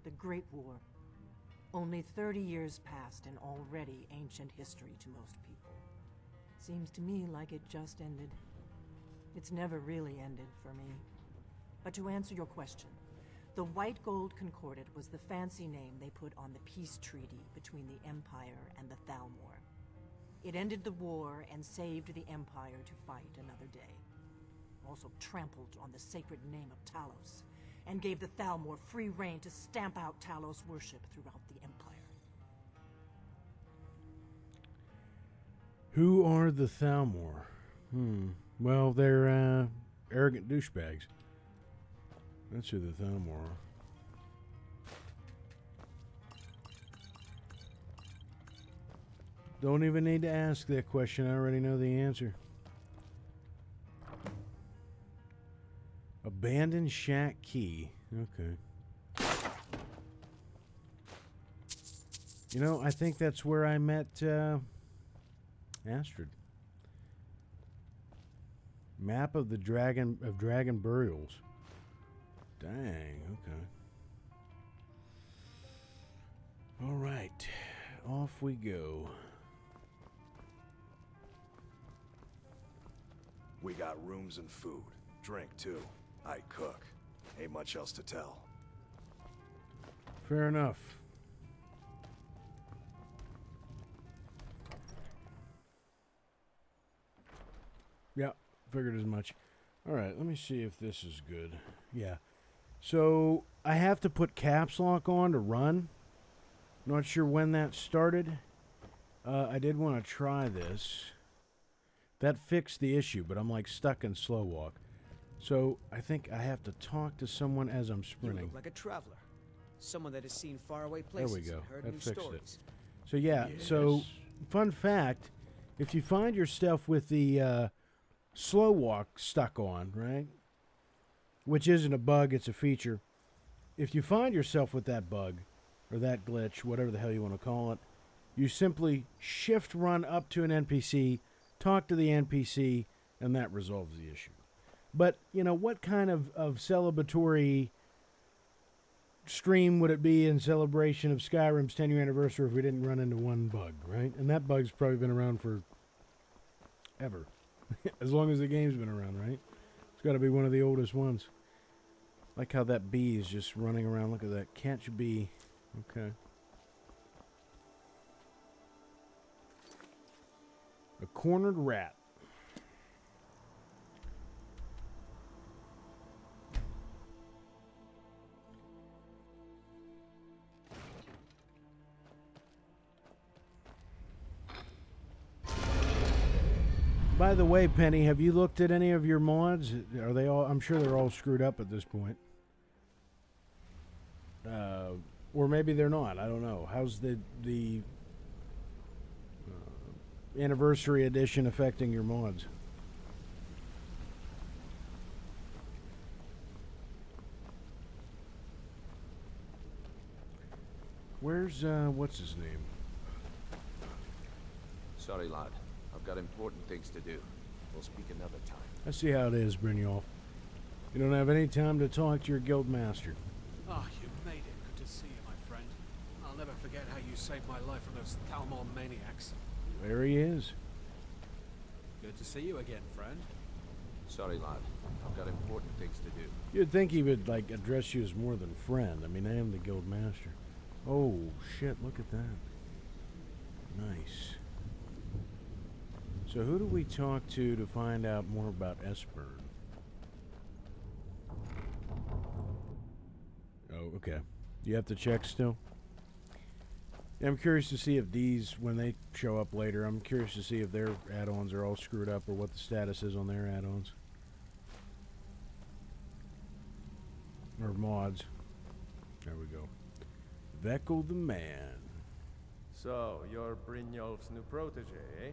The Great War. Only 30 years past and already ancient history to most people. Seems to me like it just ended. It's never really ended for me. But to answer your question, the White Gold Concordat was the fancy name they put on the peace treaty between the Empire and the Thalmor. It ended the war and saved the Empire to fight another day. Also trampled on the sacred name of Talos, and gave the Thalmor free rein to stamp out Talos worship throughout the Empire. Who are the Thalmor? Well, they're arrogant douchebags. That's who the Thalmor are. Don't even need to ask that question. I already know the answer. Abandoned shack key. Okay. You know, I think that's where I met Astrid. Map of the dragon burials. Dang, okay. All right, off we go. We got rooms and food. Drink, too. I cook. Ain't much else to tell. Fair enough. Yeah, figured as much. All right, let me see if this is good. Yeah. So, I have to put caps lock on to run. Not sure when that started. I did want to try this. That fixed the issue, but I'm like stuck in slow walk. So, I think I have to talk to someone as I'm sprinting. You look like a traveler. Someone that has seen faraway There places we go. and heard That new fixed stories. it. So, yeah. So, fun fact. If you find yourself with the slow walk stuck on, right? Which isn't a bug, it's a feature. If you find yourself with that bug, or that glitch, whatever the hell you want to call it, you simply shift run up to an NPC, talk to the NPC, and that resolves the issue. But, you know, what kind of celebratory stream would it be in celebration of Skyrim's 10-year anniversary if we didn't run into one bug, right? And that bug's probably been around for ever. As long as the game's been around, right? It's got to be one of the oldest ones. Like how that bee is just running around. Look at that. Catch bee. Okay. A cornered rat. By the way, Penny, have you looked at any of your mods? Are they all? I'm sure they're all screwed up at this point. Or maybe they're not. I don't know. How's the anniversary edition affecting your mods? Where's what's his name? Sorry, lad. I've got important things to do. We'll speak another time. I see how it is, Brynjolf. You don't have any time to talk to your guild master. Ah, you made it. Good to see you, my friend. I'll never forget how you saved my life from those Thalmor maniacs. There he is. Good to see you again, friend. Sorry, lad. I've got important things to do. You'd think he would, like, address you as more than friend. I mean, I am the guild master. Oh, shit, look at that. Nice. So who do we talk to find out more about Esbern? Oh, okay. You have to check still? Yeah, I'm curious to see if these, when they show up later, I'm curious to see if their add-ons are all screwed up or what the status is on their add-ons. Or mods. There we go. Vekul the man. So, you're Brynjolf's new protege, eh?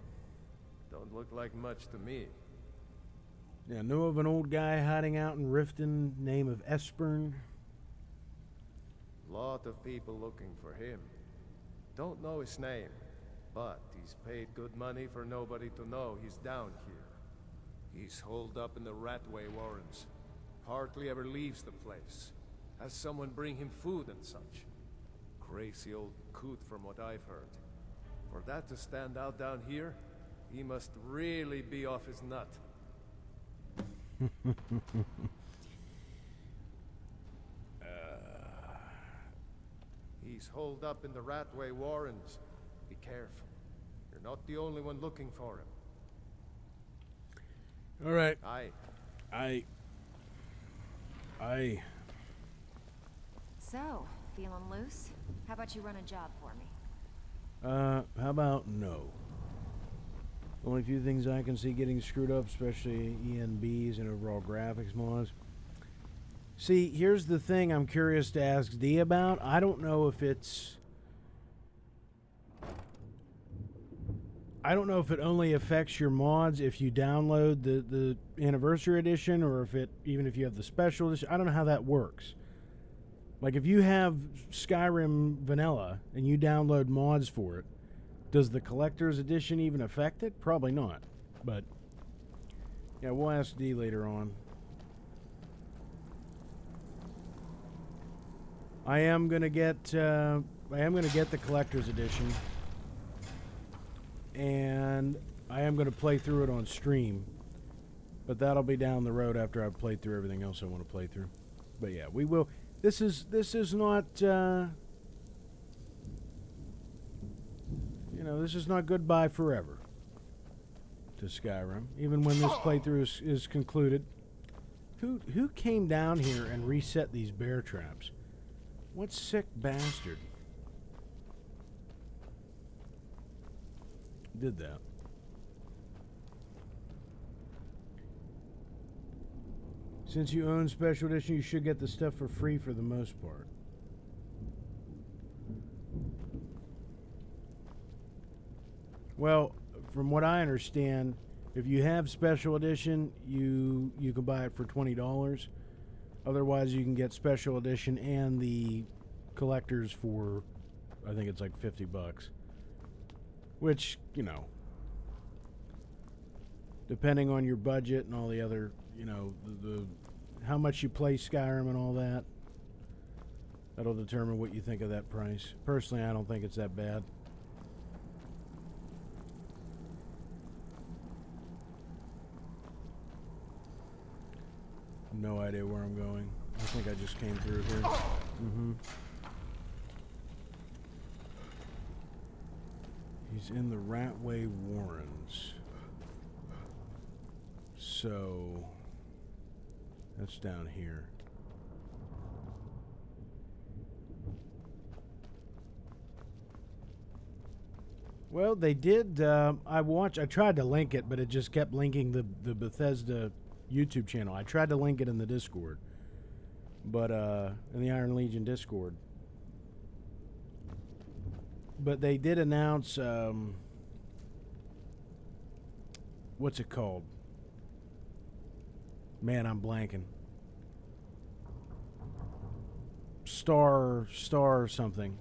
Don't look like much to me. Yeah, know of an old guy hiding out in Riften, name of Esbern. Lot of people looking for him. Don't know his name, but he's paid good money for nobody to know he's down here. He's holed up in the Ratway Warrens. Hardly ever leaves the place. Has someone bring him food and such. Crazy old coot from what I've heard. For that to stand out down here, he must really be off his nut. He's holed up in the Ratway Warrens. Be careful. You're not the only one looking for him. All right. Aye. So, feeling loose? How about you run a job for me? How about no? Only few things I can see getting screwed up, especially ENBs and overall graphics mods. See, here's the thing I'm curious to ask D about. I don't know if it's... I don't know if it only affects your mods if you download the anniversary edition, or if it, even if you have the special edition. I don't know how that works. Like, if you have Skyrim Vanilla and you download mods for it, does the Collector's Edition even affect it? Probably not. But, yeah, we'll ask D later on. I am gonna get the Collector's Edition, and I am gonna play through it on stream, but that'll be down the road after I've played through everything else I want to play through. But yeah, we will. This is not this is not goodbye forever to Skyrim, even when this playthrough is concluded. Who came down here and reset these bear traps? What sick bastard did that? Since you own Special Edition, you should get the stuff for free for the most part. Well, from what I understand, if you have Special Edition, you can buy it for $20. Otherwise, you can get Special Edition and the collectors for, I think it's like $50. Which, depending on your budget and all the other, the how much you play Skyrim and all that, that'll determine what you think of that price. Personally, I don't think it's that bad. No idea where I'm going. I think I just came through here. He's in the Ratway Warrens. So that's down here. Well, they did. I tried to link it, but it just kept linking the Bethesda YouTube channel. I tried to link it in the Discord, but in the Iron Legion Discord. But they did announce what's it called? Man, I'm blanking. Star something.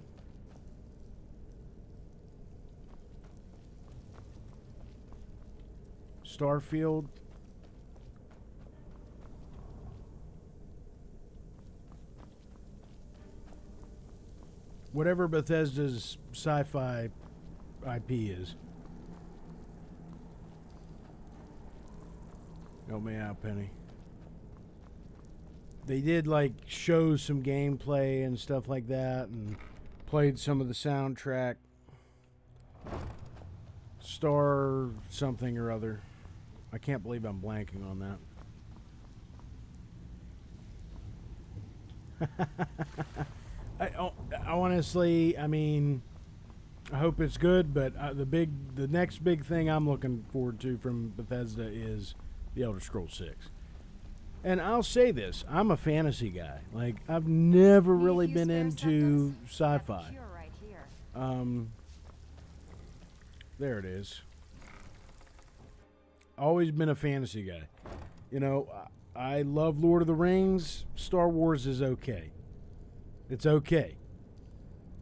Starfield. Whatever Bethesda's sci-fi IP is. Help me out, Penny. They did show some gameplay and stuff like that, and played some of the soundtrack. Star something or other. I can't believe I'm blanking on that. I honestly, I hope it's good, but the next big thing I'm looking forward to from Bethesda is the Elder Scrolls 6. And I'll say this, I'm a fantasy guy. I've never really been into sci-fi. There it is. Always been a fantasy guy. I love Lord of the Rings. Star Wars is okay. It's okay.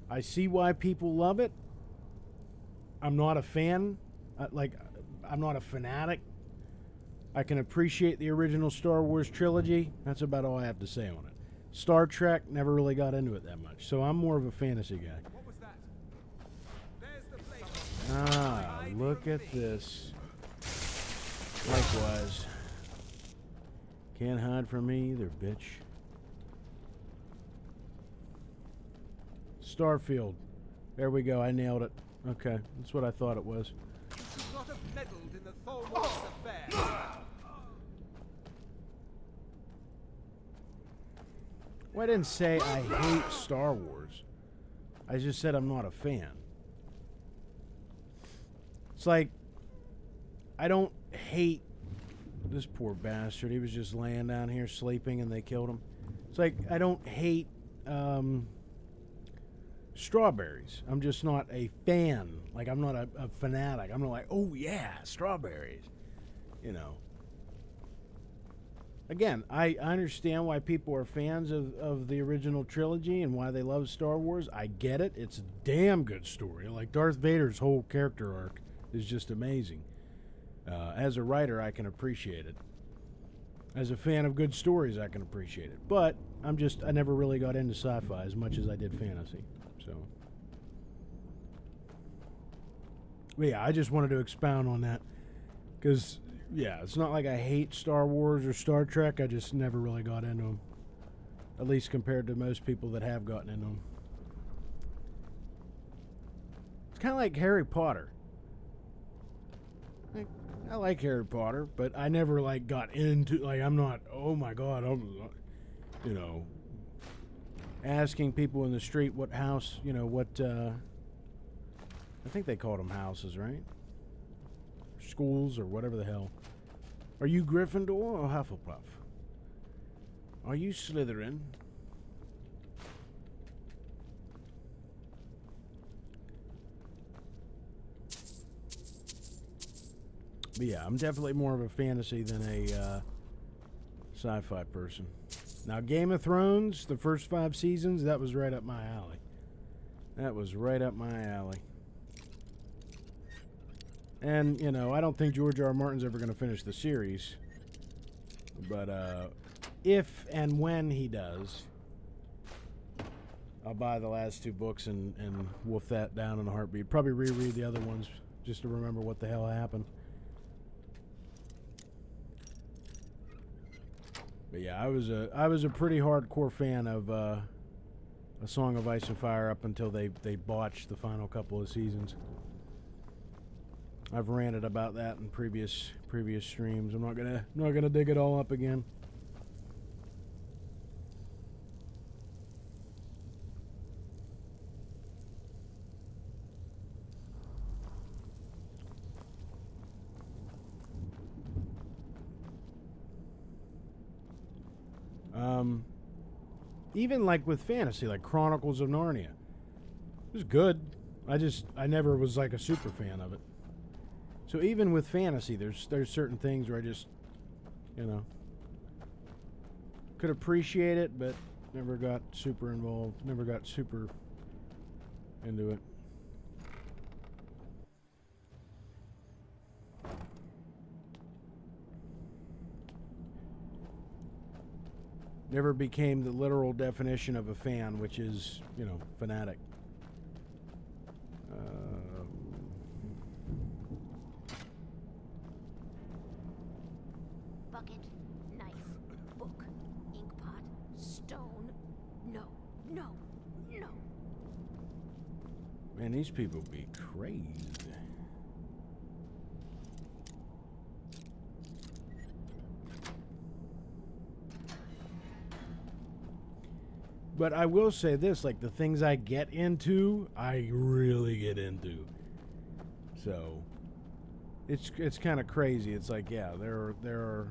I see why people love it. I'm not a fan. I'm not a fanatic. I can appreciate the original Star Wars trilogy. That's about all I have to say on it. Star Trek, never really got into it that much. So I'm more of a fantasy guy. What was that? There's the place. Ah, look at this. Likewise. Can't hide from me either, bitch. Starfield. There we go. I nailed it. Okay, that's what I thought it was. You should not have meddled in the Tholmor's affair. Well, I didn't say I hate Star Wars. I just said I'm not a fan. It's like, I don't hate this poor bastard. He was just laying down here sleeping and they killed him. It's like, I don't hate strawberries. I'm just not a fan. I'm not a fanatic. I'm not like, oh yeah, strawberries. again, I understand why people are fans of the original trilogy and why they love Star Wars. I get it. It's a damn good story. Like, Darth Vader's whole character arc is just amazing. As a writer, I can appreciate it. As a fan of good stories, I can appreciate it. But I never really got into sci-fi as much as I did fantasy. So, but yeah, I just wanted to expound on that. Because, yeah, it's not like I hate Star Wars or Star Trek. I just never really got into them. At least compared to most people that have gotten into them. It's kind of like Harry Potter. I like Harry Potter, but I never, like, got into, like, I'm not, oh my god, I'm, you know, asking people in the street what house, you know, what, I think they called them houses, right? Schools or whatever the hell. Are you Gryffindor or Hufflepuff? Are you Slytherin? But yeah, I'm definitely more of a fantasy than a sci-fi person. Now, Game of Thrones, the first 5 seasons, that was right up my alley. That was right up my alley. And, you know, I don't think George R. R. Martin's ever going to finish the series. But if and when he does, I'll buy the last 2 books and wolf that down in a heartbeat. Probably reread the other ones just to remember what the hell happened. But yeah, I was a pretty hardcore fan of A Song of Ice and Fire up until they botched the final couple of seasons. I've ranted about that in previous streams. I'm not gonna dig it all up again. Even like with fantasy, like Chronicles of Narnia, it was good. I never was like a super fan of it. So even with fantasy, there's certain things where I just, you know, could appreciate it, but never got super involved, never got super into it. Never became the literal definition of a fan, which is, you know, fanatic. Bucket, knife, book, ink pot, stone. No, no, no. Man, these people be crazy. But I will say this, like, the things I get into, I really get into. So, it's kind of crazy. It's like, yeah, there are...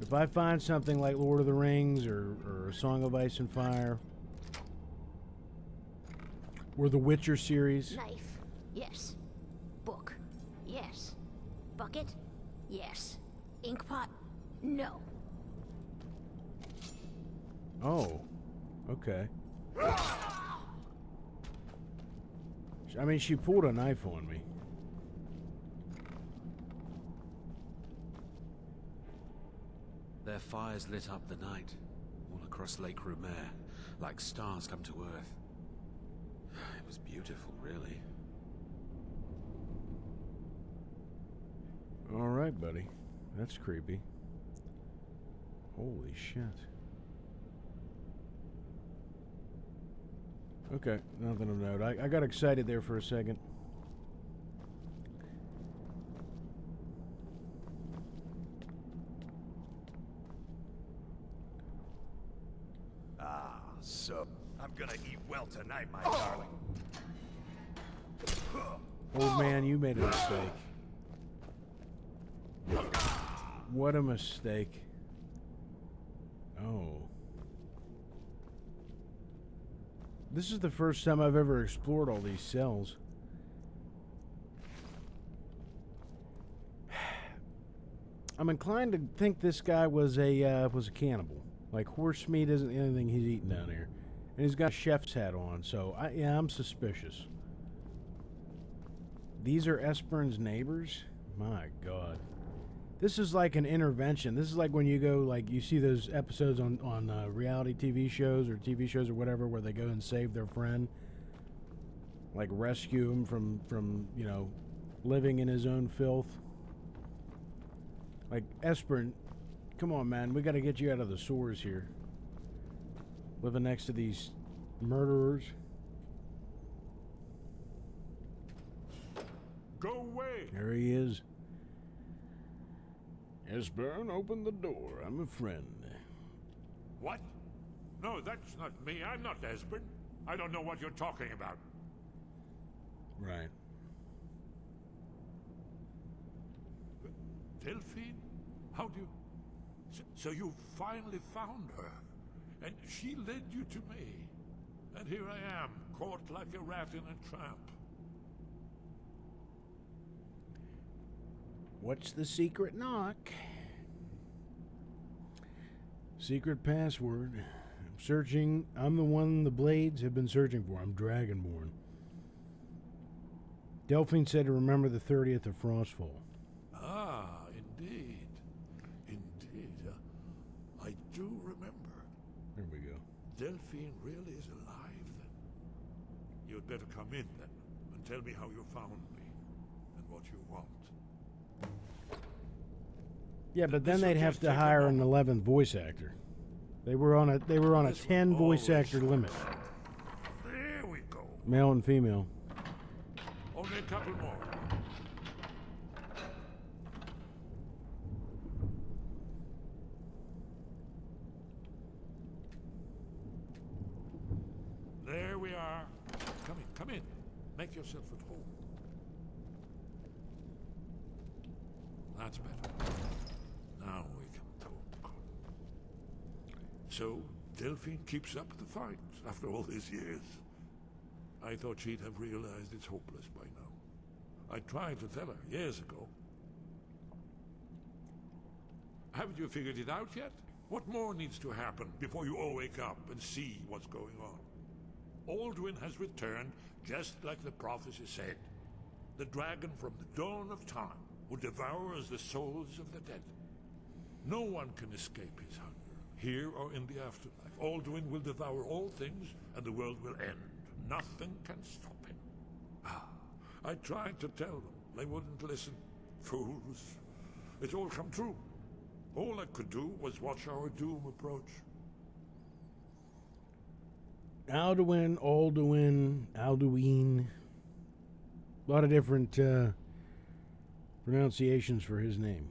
If I find something like Lord of the Rings or A Song of Ice and Fire, or the Witcher series... Knife, yes. Book, yes. Bucket, yes. Ink pot, no. Oh, okay. I mean, she pulled a knife on me. Their fires lit up the night, all across Lake Rumer, like stars come to Earth. It was beautiful, really. All right, buddy. That's creepy. Holy shit. Okay, nothing of note. I got excited there for a second. Ah, so I'm gonna eat well tonight, my darling. Old man, you made a mistake. What a mistake. Oh. This is the first time I've ever explored all these cells. I'm inclined to think this guy was a cannibal. Like, horse meat isn't anything he's eating down here. And he's got a chef's hat on, so I'm suspicious. These are Esperon's neighbors? My God. This is like an intervention. This is like when you go, like, you see those episodes on reality TV shows or whatever where they go and save their friend. Like, rescue him from you know, living in his own filth. Like, Esperon, come on, man. We got to get you out of the sewers here. Living next to these murderers. Go away! There he is. Esperon, open the door. I'm a friend. What? No, that's not me. I'm not Esbern. I don't know what you're talking about. Right. Delphine? How do you... So you finally found her, and she led you to me. And here I am, caught like a rat in a trap. What's the secret knock? Secret password. I'm searching. I'm the one the blades have been searching for. I'm Dragonborn. Delphine said to remember the 30th of Frostfall. Ah, indeed. Indeed. I do remember. There we go. Delphine really is alive, then. You'd better come in, then, and tell me how you found me, and what you want. Yeah, but then they'd have to hire an 11th voice actor. They were on a 10 voice actor limit. There we go. Male and female. Only a couple more. There we are. Come in. Make yourself at home. That's better. Now we can talk. So, Delphine keeps up the fight after all these years. I thought she'd have realized it's hopeless by now. I tried to tell her years ago. Haven't you figured it out yet? What more needs to happen before you all wake up and see what's going on? Alduin has returned just like the prophecy said. The dragon from the dawn of time who devours the souls of the dead. No one can escape his hunger, here or in the afterlife. Alduin will devour all things, and the world will end. Nothing can stop him. I tried to tell them. They wouldn't listen. Fools. It's all come true. All I could do was watch our doom approach. Alduin. A lot of different pronunciations for his name.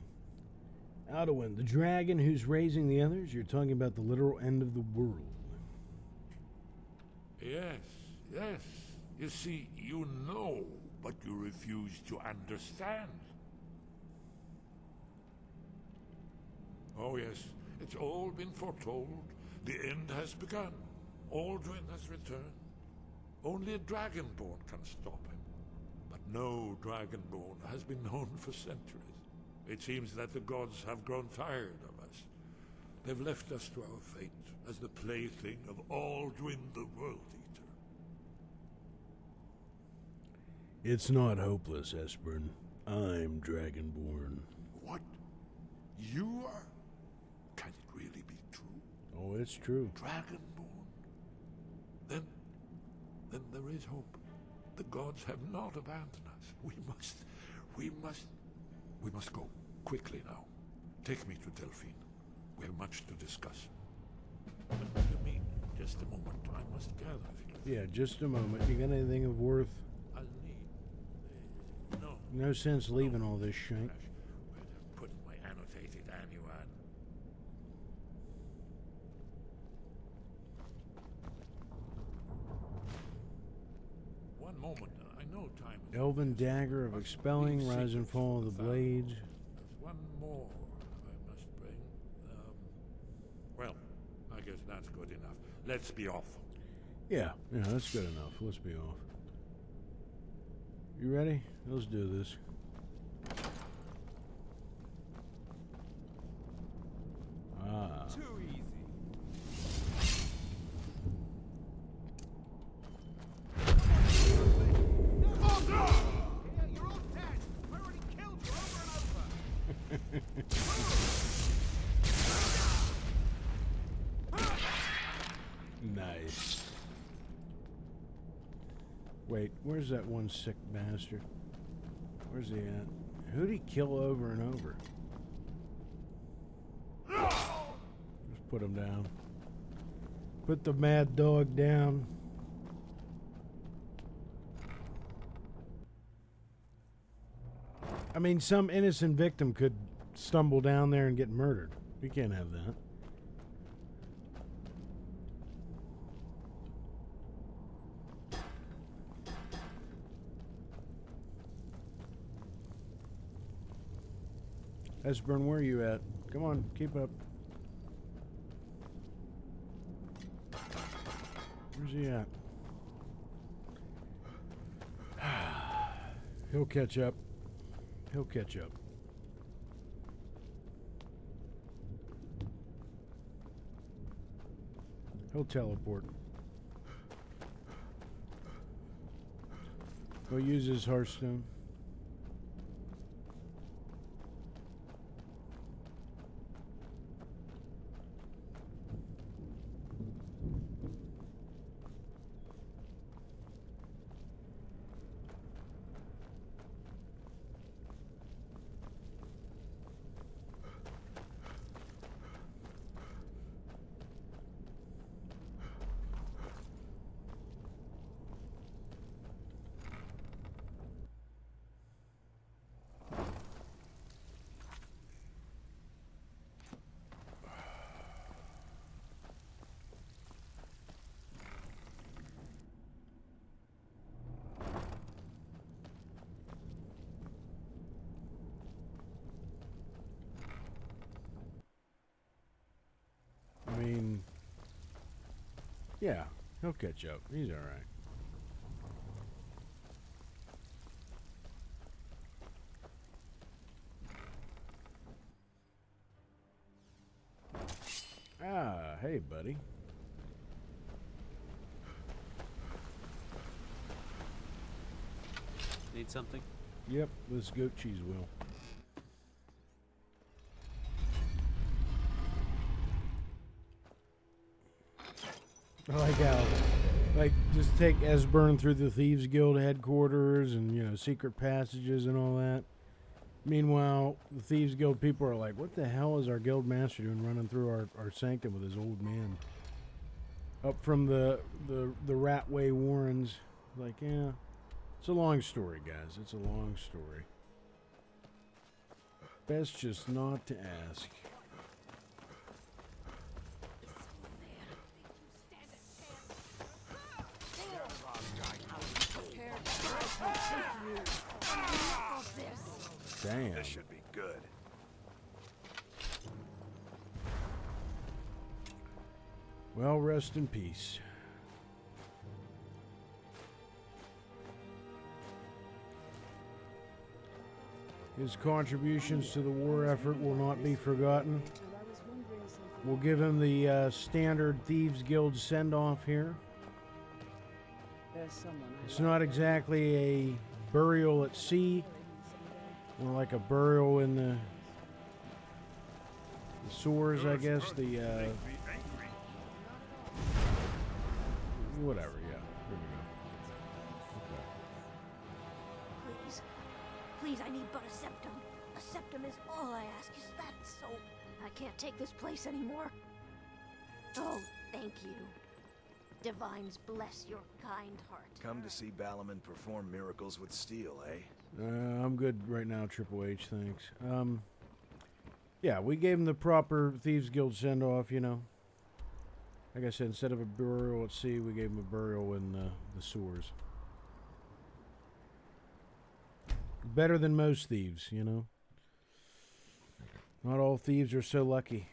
Alduin, the dragon who's raising the others. You're talking about the literal end of the world. Yes. You see, you know, but you refuse to understand. Oh yes, it's all been foretold. The end has begun. Alduin has returned. Only a Dragonborn can stop him. But no Dragonborn has been known for centuries. It seems that the gods have grown tired of us. They've left us to our fate as the plaything of Alduin the World Eater. It's not hopeless, Esperon. I'm Dragonborn. What? You are? Can it really be true? Oh, it's true. Dragonborn? Then there is hope. The gods have not abandoned us. We must go quickly now. Take me to Delphine. We have much to discuss. Give me just a moment. I must gather things. Yeah, just a moment. You got anything of worth? I'll need... No. No sense leaving all this shit. Put my annotated annuan. One moment. I know time is... Elven dagger of expelling, rise and fall of the blades. There's one more I must bring. Well, I guess that's good enough. Let's be off. Yeah, that's good enough. Let's be off. You ready? Let's do this. too easy. You're all dead. I already killed you over and over. Nice. Wait, where's that one sick bastard? Where's he at? Who'd he kill over and over? Just put him down. Put the mad dog down. I mean, some innocent victim could stumble down there and get murdered. We can't have that. Esbern, where are you at? Come on, keep up. Where's he at? He'll catch up. He'll catch up. He'll teleport. He'll use his Hearthstone. I mean, yeah, he'll catch up. He's all right. Ah, hey, buddy. Need something? Yep, this goat cheese will. I like how, like, just take Esbern through the Thieves Guild headquarters and, you know, secret passages and all that. Meanwhile, the Thieves Guild people are like, what the hell is our guild master doing running through our sanctum with his old man? Up from the Ratway Warrens. Like, yeah, it's a long story, guys. It's a long story. Best just not to ask. Damn. This should be good. Well, rest in peace. His contributions to the war effort will not be forgotten. We'll give him the standard Thieves Guild send-off here. It's not exactly a burial at sea, more like a burial in the sewers, I guess. The whatever, yeah. Here we go. Please, please, I need but a septum. A septum is all I ask. Is that so? I can't take this place anymore. Oh, thank you. Divines bless your kind heart. Come to see Balaman perform miracles with steel, eh? I'm good right now, Triple H, thanks. Yeah, we gave him the proper Thieves Guild send-off, you know. Like I said, instead of a burial at sea, we gave him a burial in the sewers. Better than most thieves, you know. Not all thieves are so lucky.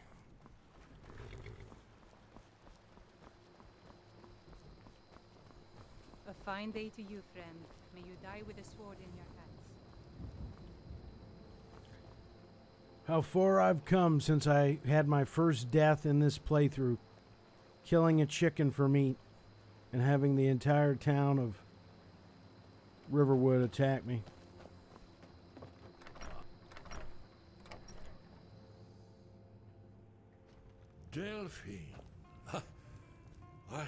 A fine day to you, friend. May you die with a sword in your how far I've come since I had my first death in this playthrough, killing a chicken for meat and having the entire town of Riverwood attack me. Delphine. Why,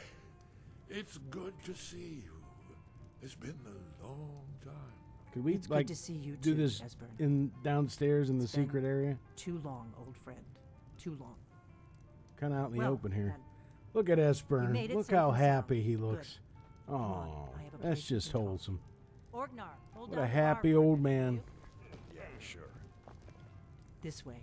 it's good to see you. It's been a long time. Could we It's like good to see you do too, this Esbern. in downstairs in the It's been secret area? Too long, old friend. Too long. Kind of out in the Well, open here. then. Look at You Esbern. made it Look safe how and sound. happy he Good. looks. Come on, Oh, I have a that's place you just can talk. wholesome. Orgnar, hold What down a the happy bar. old man. Yeah, sure. This way.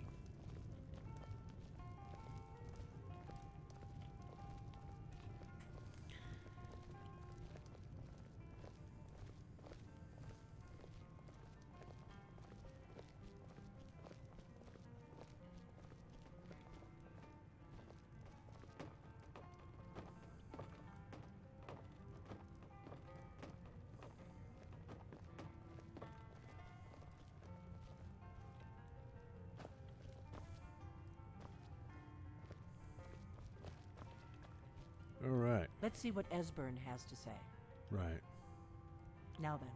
All right. Let's see what Esbern has to say. Right. Now then,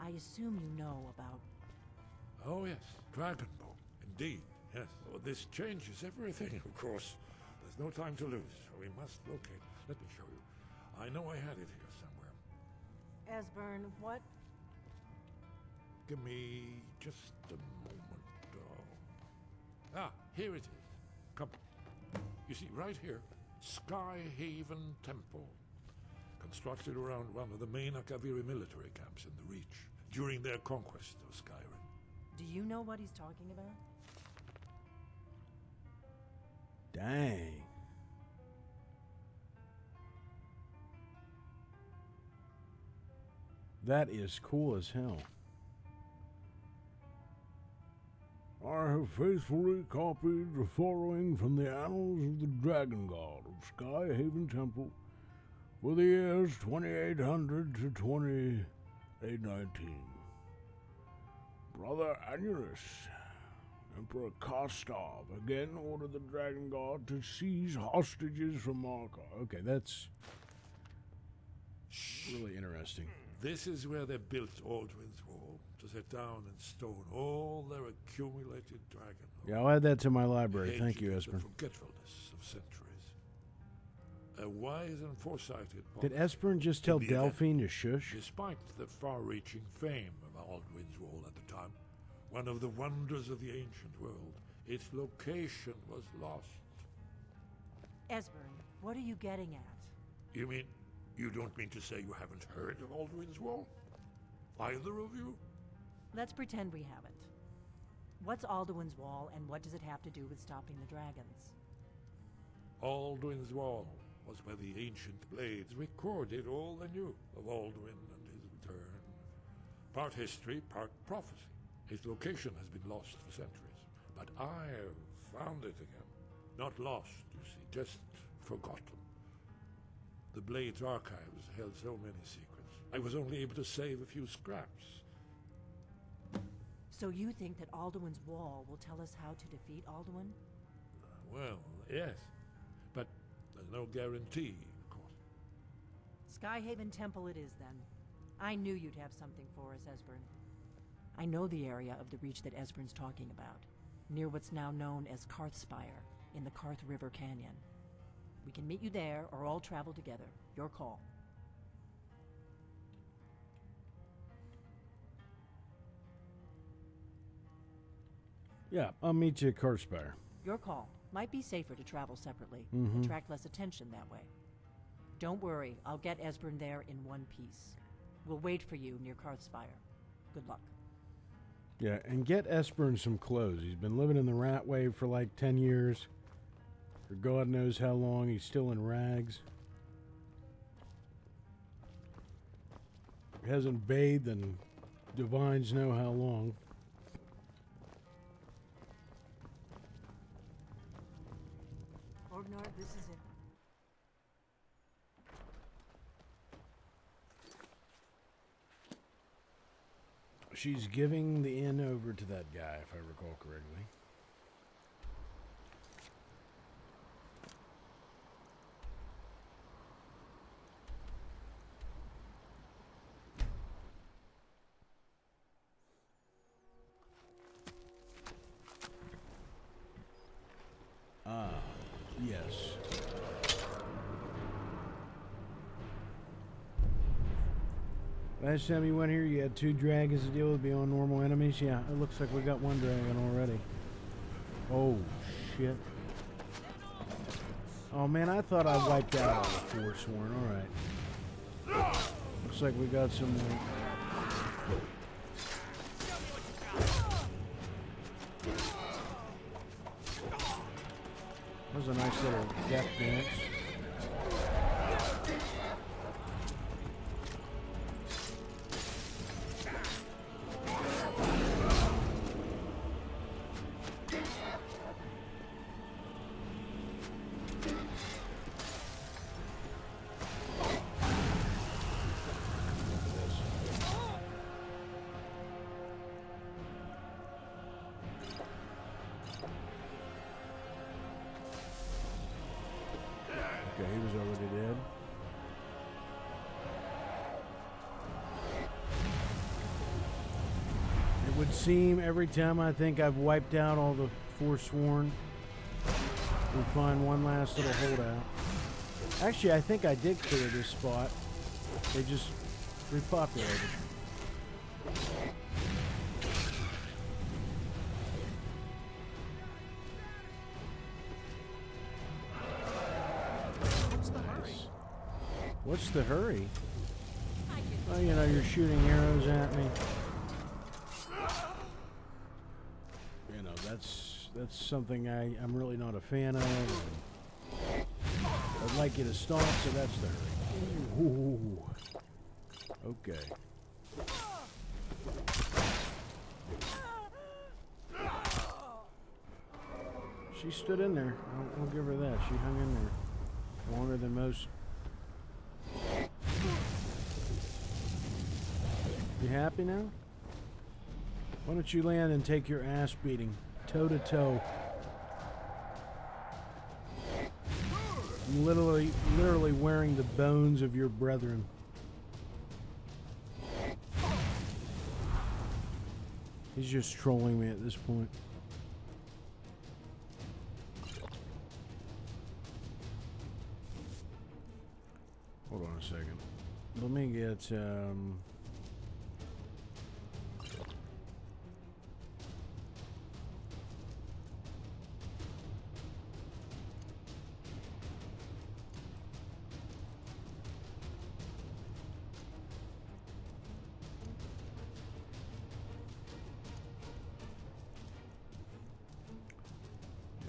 I assume you know about... Oh, yes, Dragonborn. Indeed, yes. Oh, this changes everything, of course. There's no time to lose, so we must locate. Let me show you. I know I had it here somewhere. Esbern, what? Give me just a moment. Ah, here it is. Come. You see, right here, Skyhaven Temple. Constructed around one of the main Akaviri military camps in the Reach during their conquest of Skyrim. Do you know what he's talking about? Dang. That is cool as hell. I have faithfully copied the following from the annals of the Dragon God of Skyhaven Temple for the years 2800 to 2819. Brother Annulus, Emperor Kostov again ordered the Dragon God to seize hostages from Ahrk. Okay, that's really interesting. This is where they built Alduin's Wall, to set down in stone all their accumulated dragon. Yeah, I'll add that to my library. Thank you, Hedged the Esbern. forgetfulness of centuries. A wise and foresighted Did policy Esbern just in tell the event. Delphine to shush? Despite the far-reaching fame of Alduin's Wall at the time, one of the wonders of the ancient world, its location was lost. Esbern, what are you getting at? You mean, you don't mean to say you haven't heard of Alduin's Wall? Either of you? Let's pretend we haven't. What's Alduin's Wall, and what does it have to do with stopping the dragons? Alduin's Wall was where the ancient blades recorded all they knew of Alduin and his return. Part history, part prophecy. His location has been lost for centuries, but I have found it again. Not lost, you see, just forgotten. The Blade's archives held so many secrets. I was only able to save a few scraps. So you think that Alduin's Wall will tell us how to defeat Alduin? Well, yes, but there's no guarantee, of course. Skyhaven Temple it is, then. I knew you'd have something for us, Esbern. I know the area of the Reach that Esbern's talking about, near what's now known as Karthspire, in the Karth River Canyon. We can meet you there, or all travel together. Your call. Yeah, I'll meet you at Karthspire. Your call. Might be safer to travel separately. Mhm. Attract less attention that way. Don't worry, I'll get Esbern there in one piece. We'll wait for you near Karthspire. Good luck. Yeah, and get Esbern some clothes. He's been living in the rat wave for like 10 years. For God knows how long. He's still in rags. He hasn't bathed in divines know how long. Orgnar, this is it. She's giving the inn over to that guy, if I recall correctly. Ah, yes. Last time you went here, you had 2 dragons to deal with beyond normal enemies. Yeah, it looks like we got 1 dragon already. Oh, shit. Oh, man, I thought I wiped out all the Forsworn. Alright. Looks like we got some more. That was a nice little death dance. Okay, he was already dead. It would seem every time I think I've wiped out all the Forsworn, we find one last little holdout. Actually, I think I did clear this spot. They just repopulated. What's the hurry? Well, you know, you're shooting arrows at me. You know, that's something I'm really not a fan of. I'd like you to stop, so that's the hurry. Ooh. Okay. She stood in there. I'll give her that. She hung in there longer than most. You happy now? Why don't you land and take your ass beating, toe to toe? I'm literally wearing the bones of your brethren. He's just trolling me at this point. Hold on a second. Let me get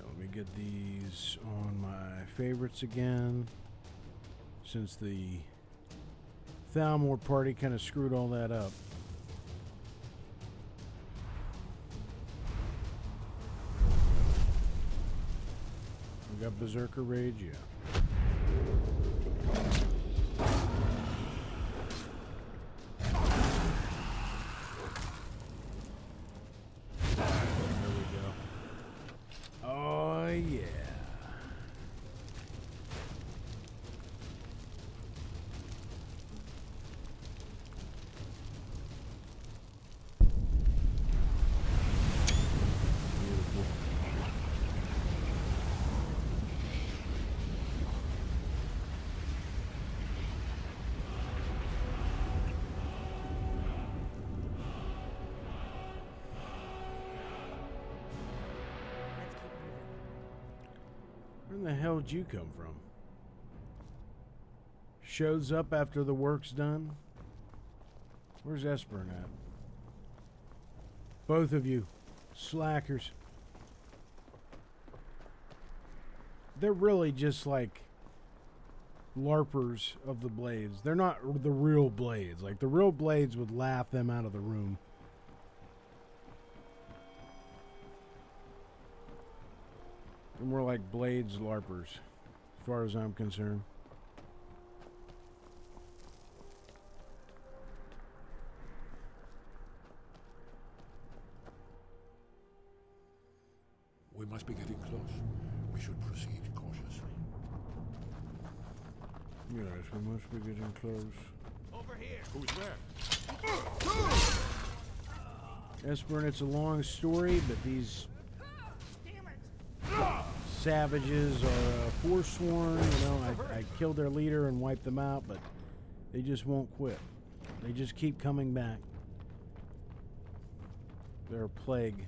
let me get these on my favorites again, since the Thalmor party kind of screwed all that up. We got Berserker Rage, yeah. There we go. Oh, yeah. Where the hell did you come from? Shows up after the work's done? Where's Esperin at? Both of you. Slackers. They're really just like LARPers of the blades. They're not the real blades. Like, the real blades would laugh them out of the room. They're more like blades LARPers, as far as I'm concerned. Yes, we must be getting close. Over here. Who's there? Esper, it's a long story, but these savages are forsworn. You know, I killed their leader and wiped them out, but they just won't quit. They just keep coming back. They're a plague.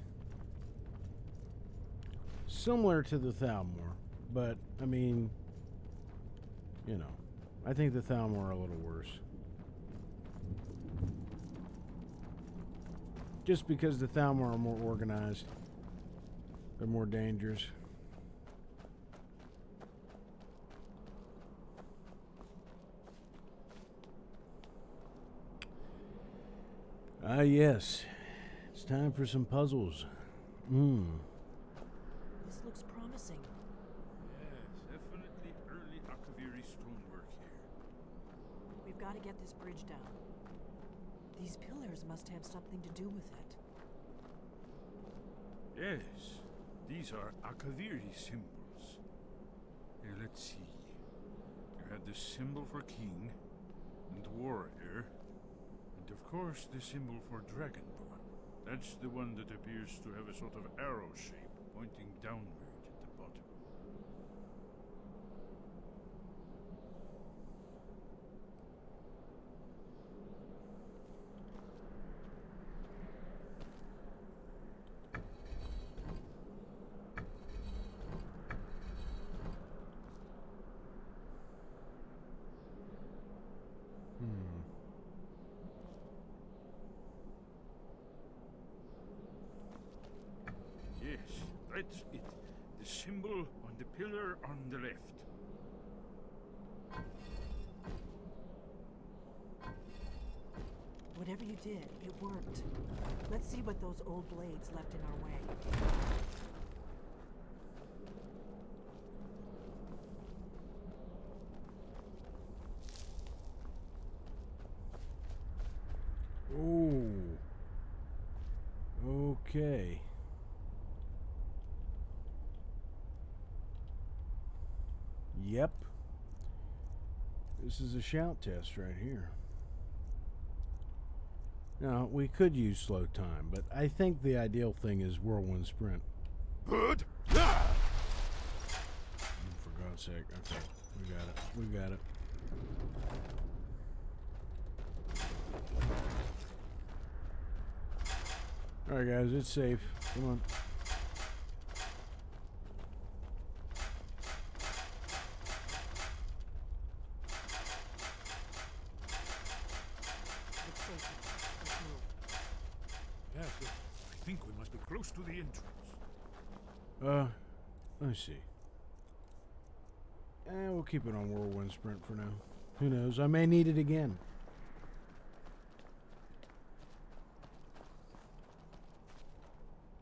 Similar to the Thalmor, but, I mean, you know, I think the Thalmor are a little worse. Just because the Thalmor are more organized. They're more dangerous. Ah, yes. It's time for some puzzles. This looks promising. Yes, definitely early Akaviri stonework here. We've got to get this bridge down. These pillars must have something to do with it. Yes, these are Akaviri symbols. Here, let's see. You had the symbol for king and warrior, and of course the symbol for Dragonborn. That's the one that appears to have a sort of arrow shape pointing downward at the bottom. Yes, that's it. The symbol on the pillar on the left. Whatever you did, it worked. Let's see what those old blades left in our way. Oh. Okay. Yep. This is a shout test right here. Now, we could use slow time, but I think the ideal thing is whirlwind sprint. Good. For God's sake. Okay. We got it. We got it. Alright, guys. It's safe. Come on. Yes, I think we must be close to the entrance. I see. We'll keep it on whirlwind sprint for now. Who knows? I may need it again.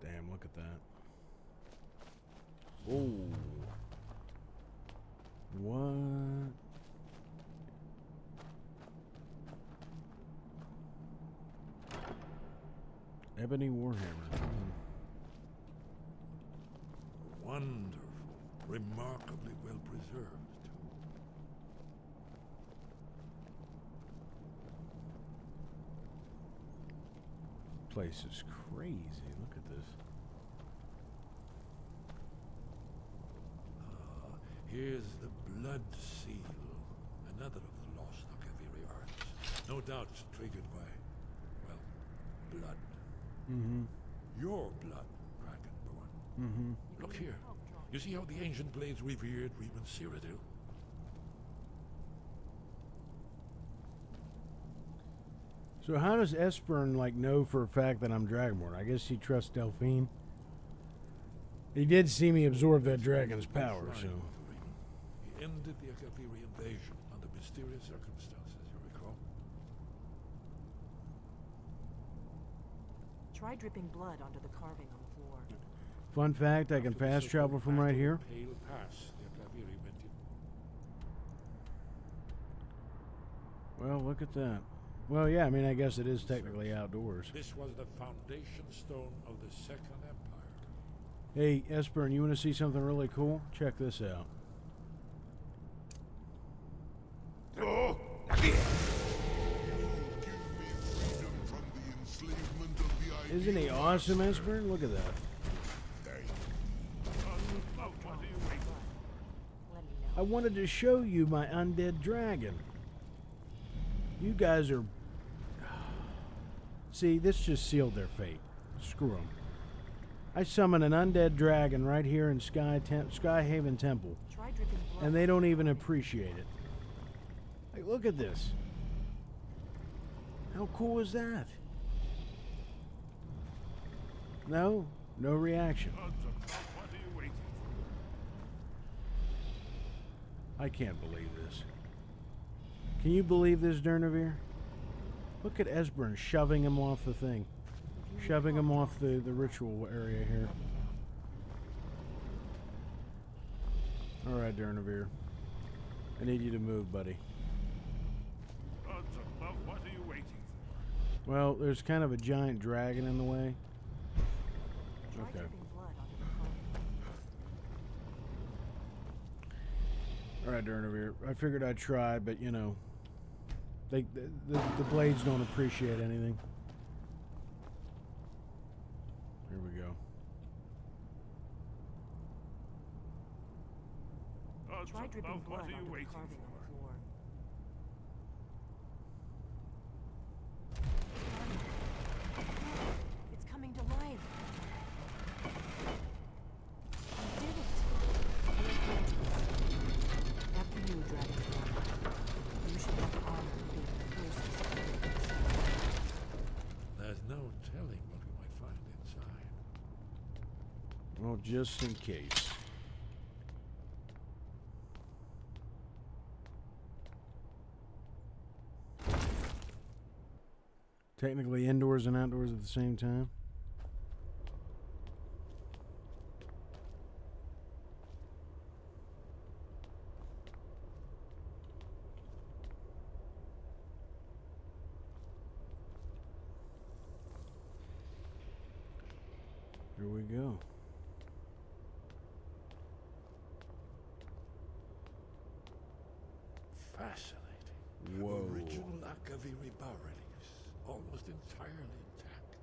Damn, look at that. Oh. What? Ebony Warhammer. Wonderful. Remarkably well preserved, too. Place is crazy. Look at this. Here's the blood seal. Another of the lost Akaviri arts. No doubt triggered by, well, blood. Mm-hmm. Your blood, Dragonborn. Mm-hmm. Look here. You see how the ancient blades revered Reman Cyrodiil? So how does Espern, like, know for a fact that I'm Dragonborn? I guess he trusts Delphine. He did see me absorb that dragon's power, so... He ended the Akaviri invasion under mysterious circumstances, you recall? Try dripping blood onto the carving on the floor. Fun fact, I can fast travel from right here. Pale pass the Akaviri went in. Well, look at that. Well, yeah, I mean, I guess it is technically outdoors. This was the foundation stone of the Second Empire. Hey, Espern, you want to see something really cool? Check this out. Isn't he awesome, Esbern? Look at that. I wanted to show you my undead dragon. You guys are... See, this just sealed their fate. Screw them. I summon an undead dragon right here in Skyhaven Temple, and they don't even appreciate it. Like, look at this. How cool is that? No? No reaction. I can't believe this. Can you believe this, Durnavir? Look at Esbern shoving him off the thing. Shoving him off the ritual area here. Alright, Durnavir. I need you to move, buddy. What are you waiting for? Well, there's kind of a giant dragon in the way. Okay. Alright, Durnavir. I figured I'd try, but you know, the blades don't appreciate anything. Here we go. Try dripping blood onto the carving on the floor. It's coming to life. You did it. After you, Dragonborn. You should have the honor of being the first to secure this. There's no telling what we might find inside. Well, just in case. Technically indoors and outdoors at the same time. Here we go. Fascinating. Whoa. Original Akaviri bas-reliefs, almost entirely intact.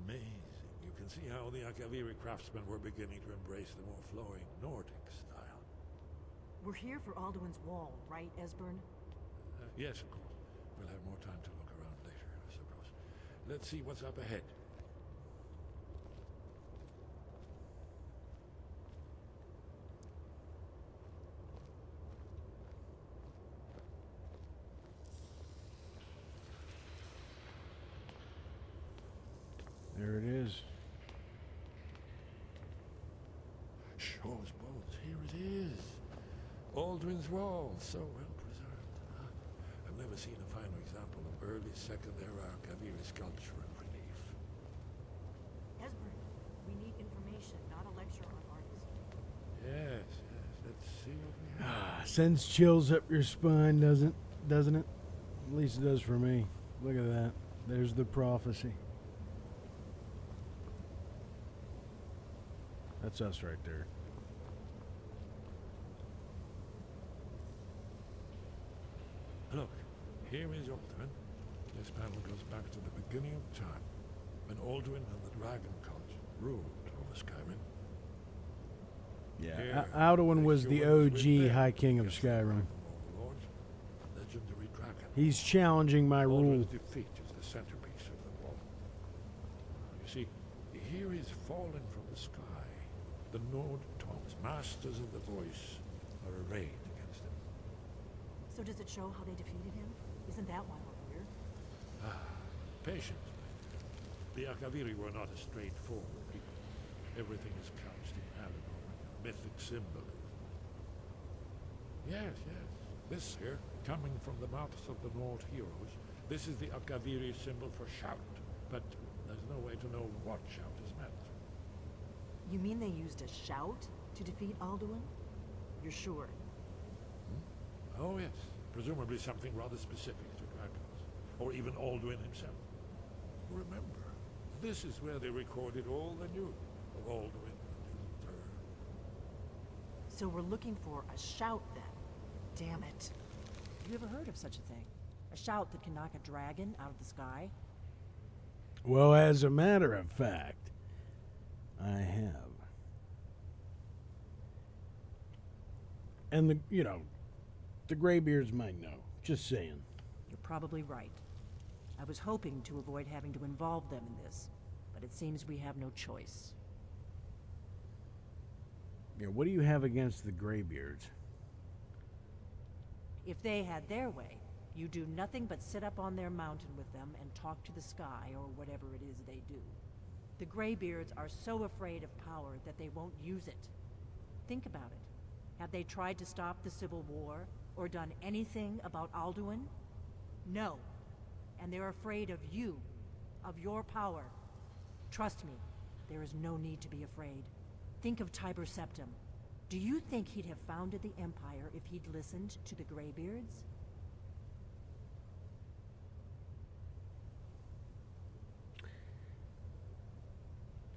Amazing. You can see how the Akaviri craftsmen were beginning to embrace the more flowing Nordic style. We're here for Alduin's wall, right, Esbern? Yes, of course. We'll have more time to look around later, I suppose. Let's see what's up ahead. There it is. Shows both. Here it is. Alduin's wall, so well preserved. I've never seen a finer example of early Second Era Akaviri sculpture and relief. Esbern, we need information, not a lecture on artists. Yes, yes. Let's see what we have. Sends chills up your spine, doesn't it? At least it does for me. Look at that. There's the prophecy. That's us right there. Look, here is Alduin. This panel goes back to the beginning of time, when Alduin and the Dragon Cult ruled over Skyrim. Yeah, Here, Alduin was the humans with OG them High King of against Skyrim. the Lords, legendary dragon. He's challenging my rule. Alduin's defeat is the centerpiece of the wall. You see, here is fallen from the sky. The Nord Tongs, masters of the voice, are arrayed against him. So does it show how they defeated him? Isn't that why we're here? Patience. The Akaviri were not a straightforward people. Everything is couched in allegory, mythic symbolism. Yes, yes. This here, coming from the mouths of the Nord heroes, this is the Akaviri symbol for shout, but there's no way to know what shout is meant. You mean they used a shout to defeat Alduin? You're sure? Oh yes, presumably something rather specific to dragons, or even Alduin himself. Remember, this is where they recorded all they knew of Alduin and his terror. So we're looking for a shout then, damn it. Have you ever heard of such a thing? A shout that can knock a dragon out of the sky? Well, as a matter of fact, I have. And the Greybeards might know. Just saying. You're probably right. I was hoping to avoid having to involve them in this, but it seems we have no choice. Yeah, what do you have against the Greybeards? If they had their way, you do nothing but sit up on their mountain with them and talk to the sky or whatever it is they do. The Greybeards are so afraid of power that they won't use it. Think about it. Have they tried to stop the Civil War or done anything about Alduin? No. And they're afraid of you, of your power. Trust me, there is no need to be afraid. Think of Tiber Septim. Do you think he'd have founded the Empire if he'd listened to the Greybeards?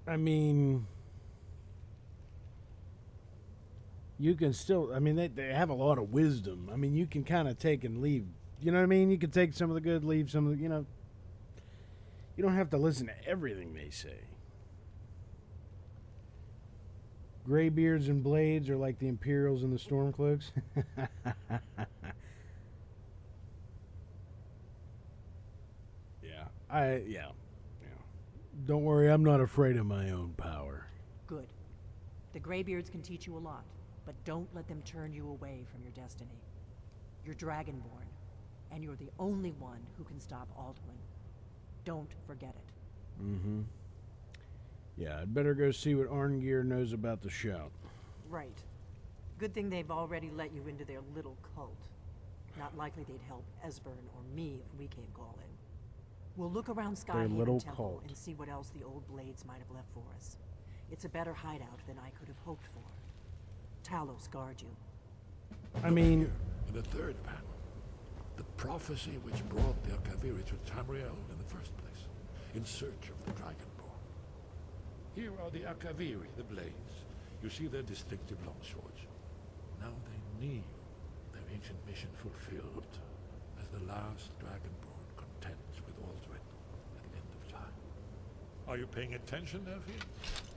I mean, you can still, they have a lot of wisdom. I mean, you can kind of take and leave. You know what I mean? You can take some of the good, leave some of the, you don't have to listen to everything they say. Greybeards and Blades are like the Imperials and the Stormcloaks. Yeah. Don't worry, I'm not afraid of my own power. Good. The Greybeards can teach you a lot, but don't let them turn you away from your destiny. You're Dragonborn, and you're the only one who can stop Alduin. Don't forget it. Mm-hmm. Yeah, I'd better go see what Arngir knows about the shout. Right. Good thing they've already let you into their little cult. Not likely they'd help Esbern or me if we came calling. We'll look around Skyhaven Temple and see what else the old Blades might have left for us. It's a better hideout than I could have hoped for. Talos guard you. In the third panel, the prophecy which brought the Akaviri to Tamriel in the first place, in search of the Dragonborn. Here are the Akaviri, the Blades. You see their distinctive longswords. Now they need their ancient mission fulfilled as the last Dragonborn contends with Alduin at the end of time. Are you paying attention, Delphine?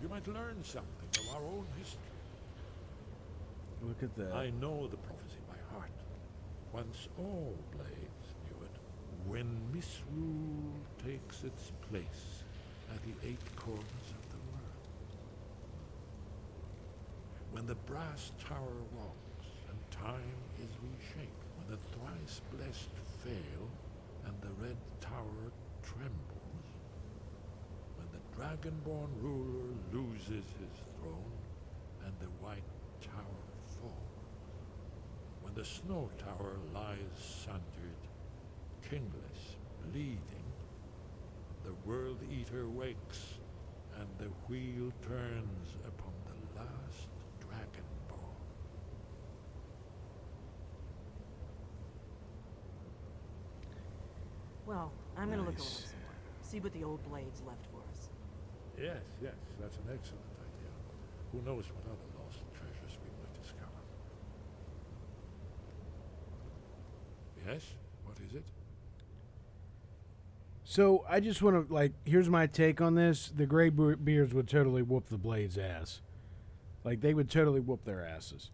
You might learn something of our own history. Look at that. I know the prophecy by heart. Once all Blades knew it. When misrule takes its place at the 8 corners of the world. When the brass tower rocks and time is reshaped. When the thrice blessed fail and the red tower trembles. When the Dragonborn ruler loses his throne and the white tower falls. When the snow tower lies sundered, kingless, bleeding, the World Eater wakes and the wheel turns upon the last Dragonborn. Well, I'm gonna look around some more. See what the old Blades left for us. Yes, that's an excellent idea. Who knows what other lost treasures we might discover. Yes? What is it? So, I just want to, here's my take on this. The Greybeards would totally whoop the Blades' ass. They would totally whoop their asses.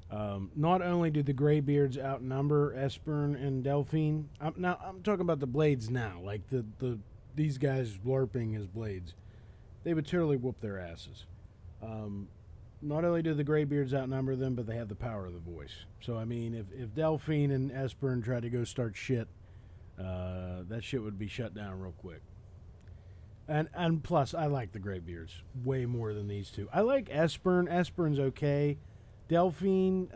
Not only do the Greybeards outnumber Esbern and Delphine, I'm talking about the Blades now, these guys LARPing as Blades. They would totally whoop their asses. Not only do the Greybeards outnumber them, but they have the power of the voice. So, if Delphine and Esbern try to go start shit, that shit would be shut down real quick. And plus, I like the Greybeards way more than these two. I like Esbern. Esbern's okay. Delphine,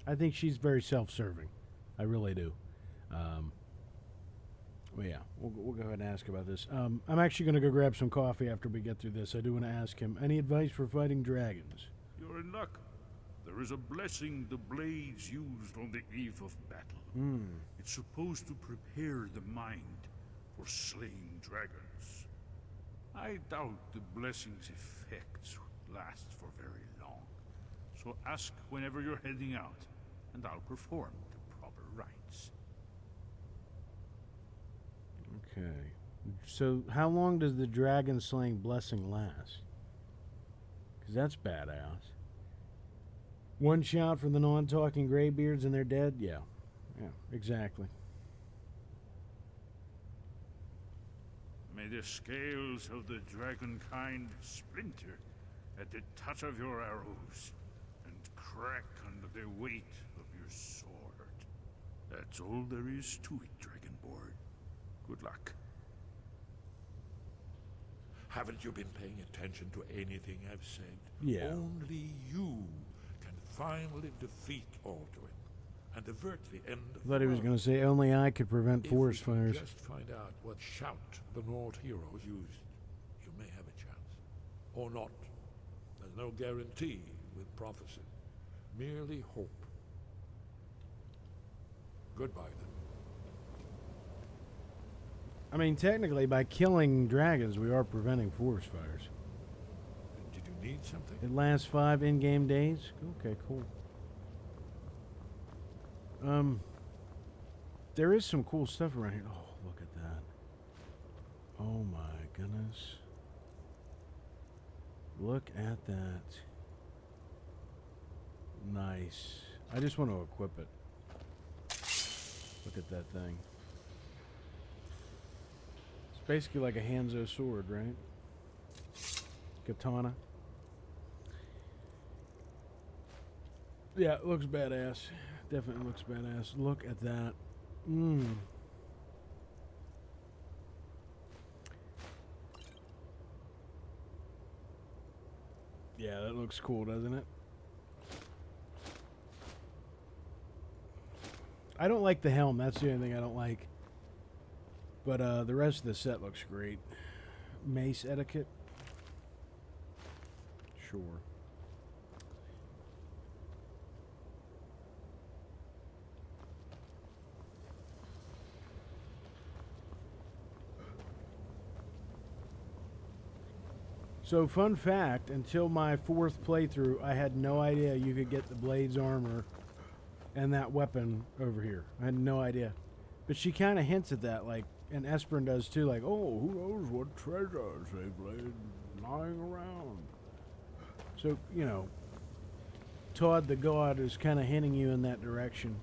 I think she's very self-serving. I really do. Well, yeah, we'll go ahead and ask about this. I'm actually going to go grab some coffee after we get through this. I do want to ask him, any advice for fighting dragons? You're in luck. There is a blessing the Blades used on the eve of battle. It's supposed to prepare the mind for slaying dragons. I doubt the blessing's effects last for very long. So ask whenever you're heading out. and I'll perform the proper rites. Okay. So how long does the dragon slaying blessing last? Because that's badass. One shout from the non-talking graybeards and they're dead? Yeah. Yeah, exactly. May the scales of the dragon kind splinter at the touch of your arrows and crack under the weight of your sword. That's all there is to it, Dragonborn. Good luck. Haven't you been paying attention to anything I've said? Yeah. Only you can finally defeat Alduin and avert the end of I thought he was world. going to say only I could prevent forest If we fires. can just find out what shout the Nord heroes used, you may have a chance. Or not. There's no guarantee with prophecy. Merely hope. Goodbye, then. I mean, technically, by killing dragons, we are preventing forest fires. Did you need something? It lasts 5 in-game days? Okay, cool. There is some cool stuff around here. Oh, look at that. Oh my goodness. Look at that. Nice. I just want to equip it. Look at that thing. It's basically like a Hanzo sword, right? Katana. Yeah, it looks badass. Definitely looks badass. Look at that. Yeah, that looks cool, doesn't it? I don't like the helm. That's the only thing I don't like. But the rest of the set looks great. Mace etiquette. Sure. So, fun fact, until my 4th playthrough, I had no idea you could get the Blade's armor and that weapon over here. I had no idea. But she kind of hints at that, like, and Esperin does too, like, oh, who knows what treasures they've laid lying around. So, you know, Todd the God is kind of hinting you in that direction.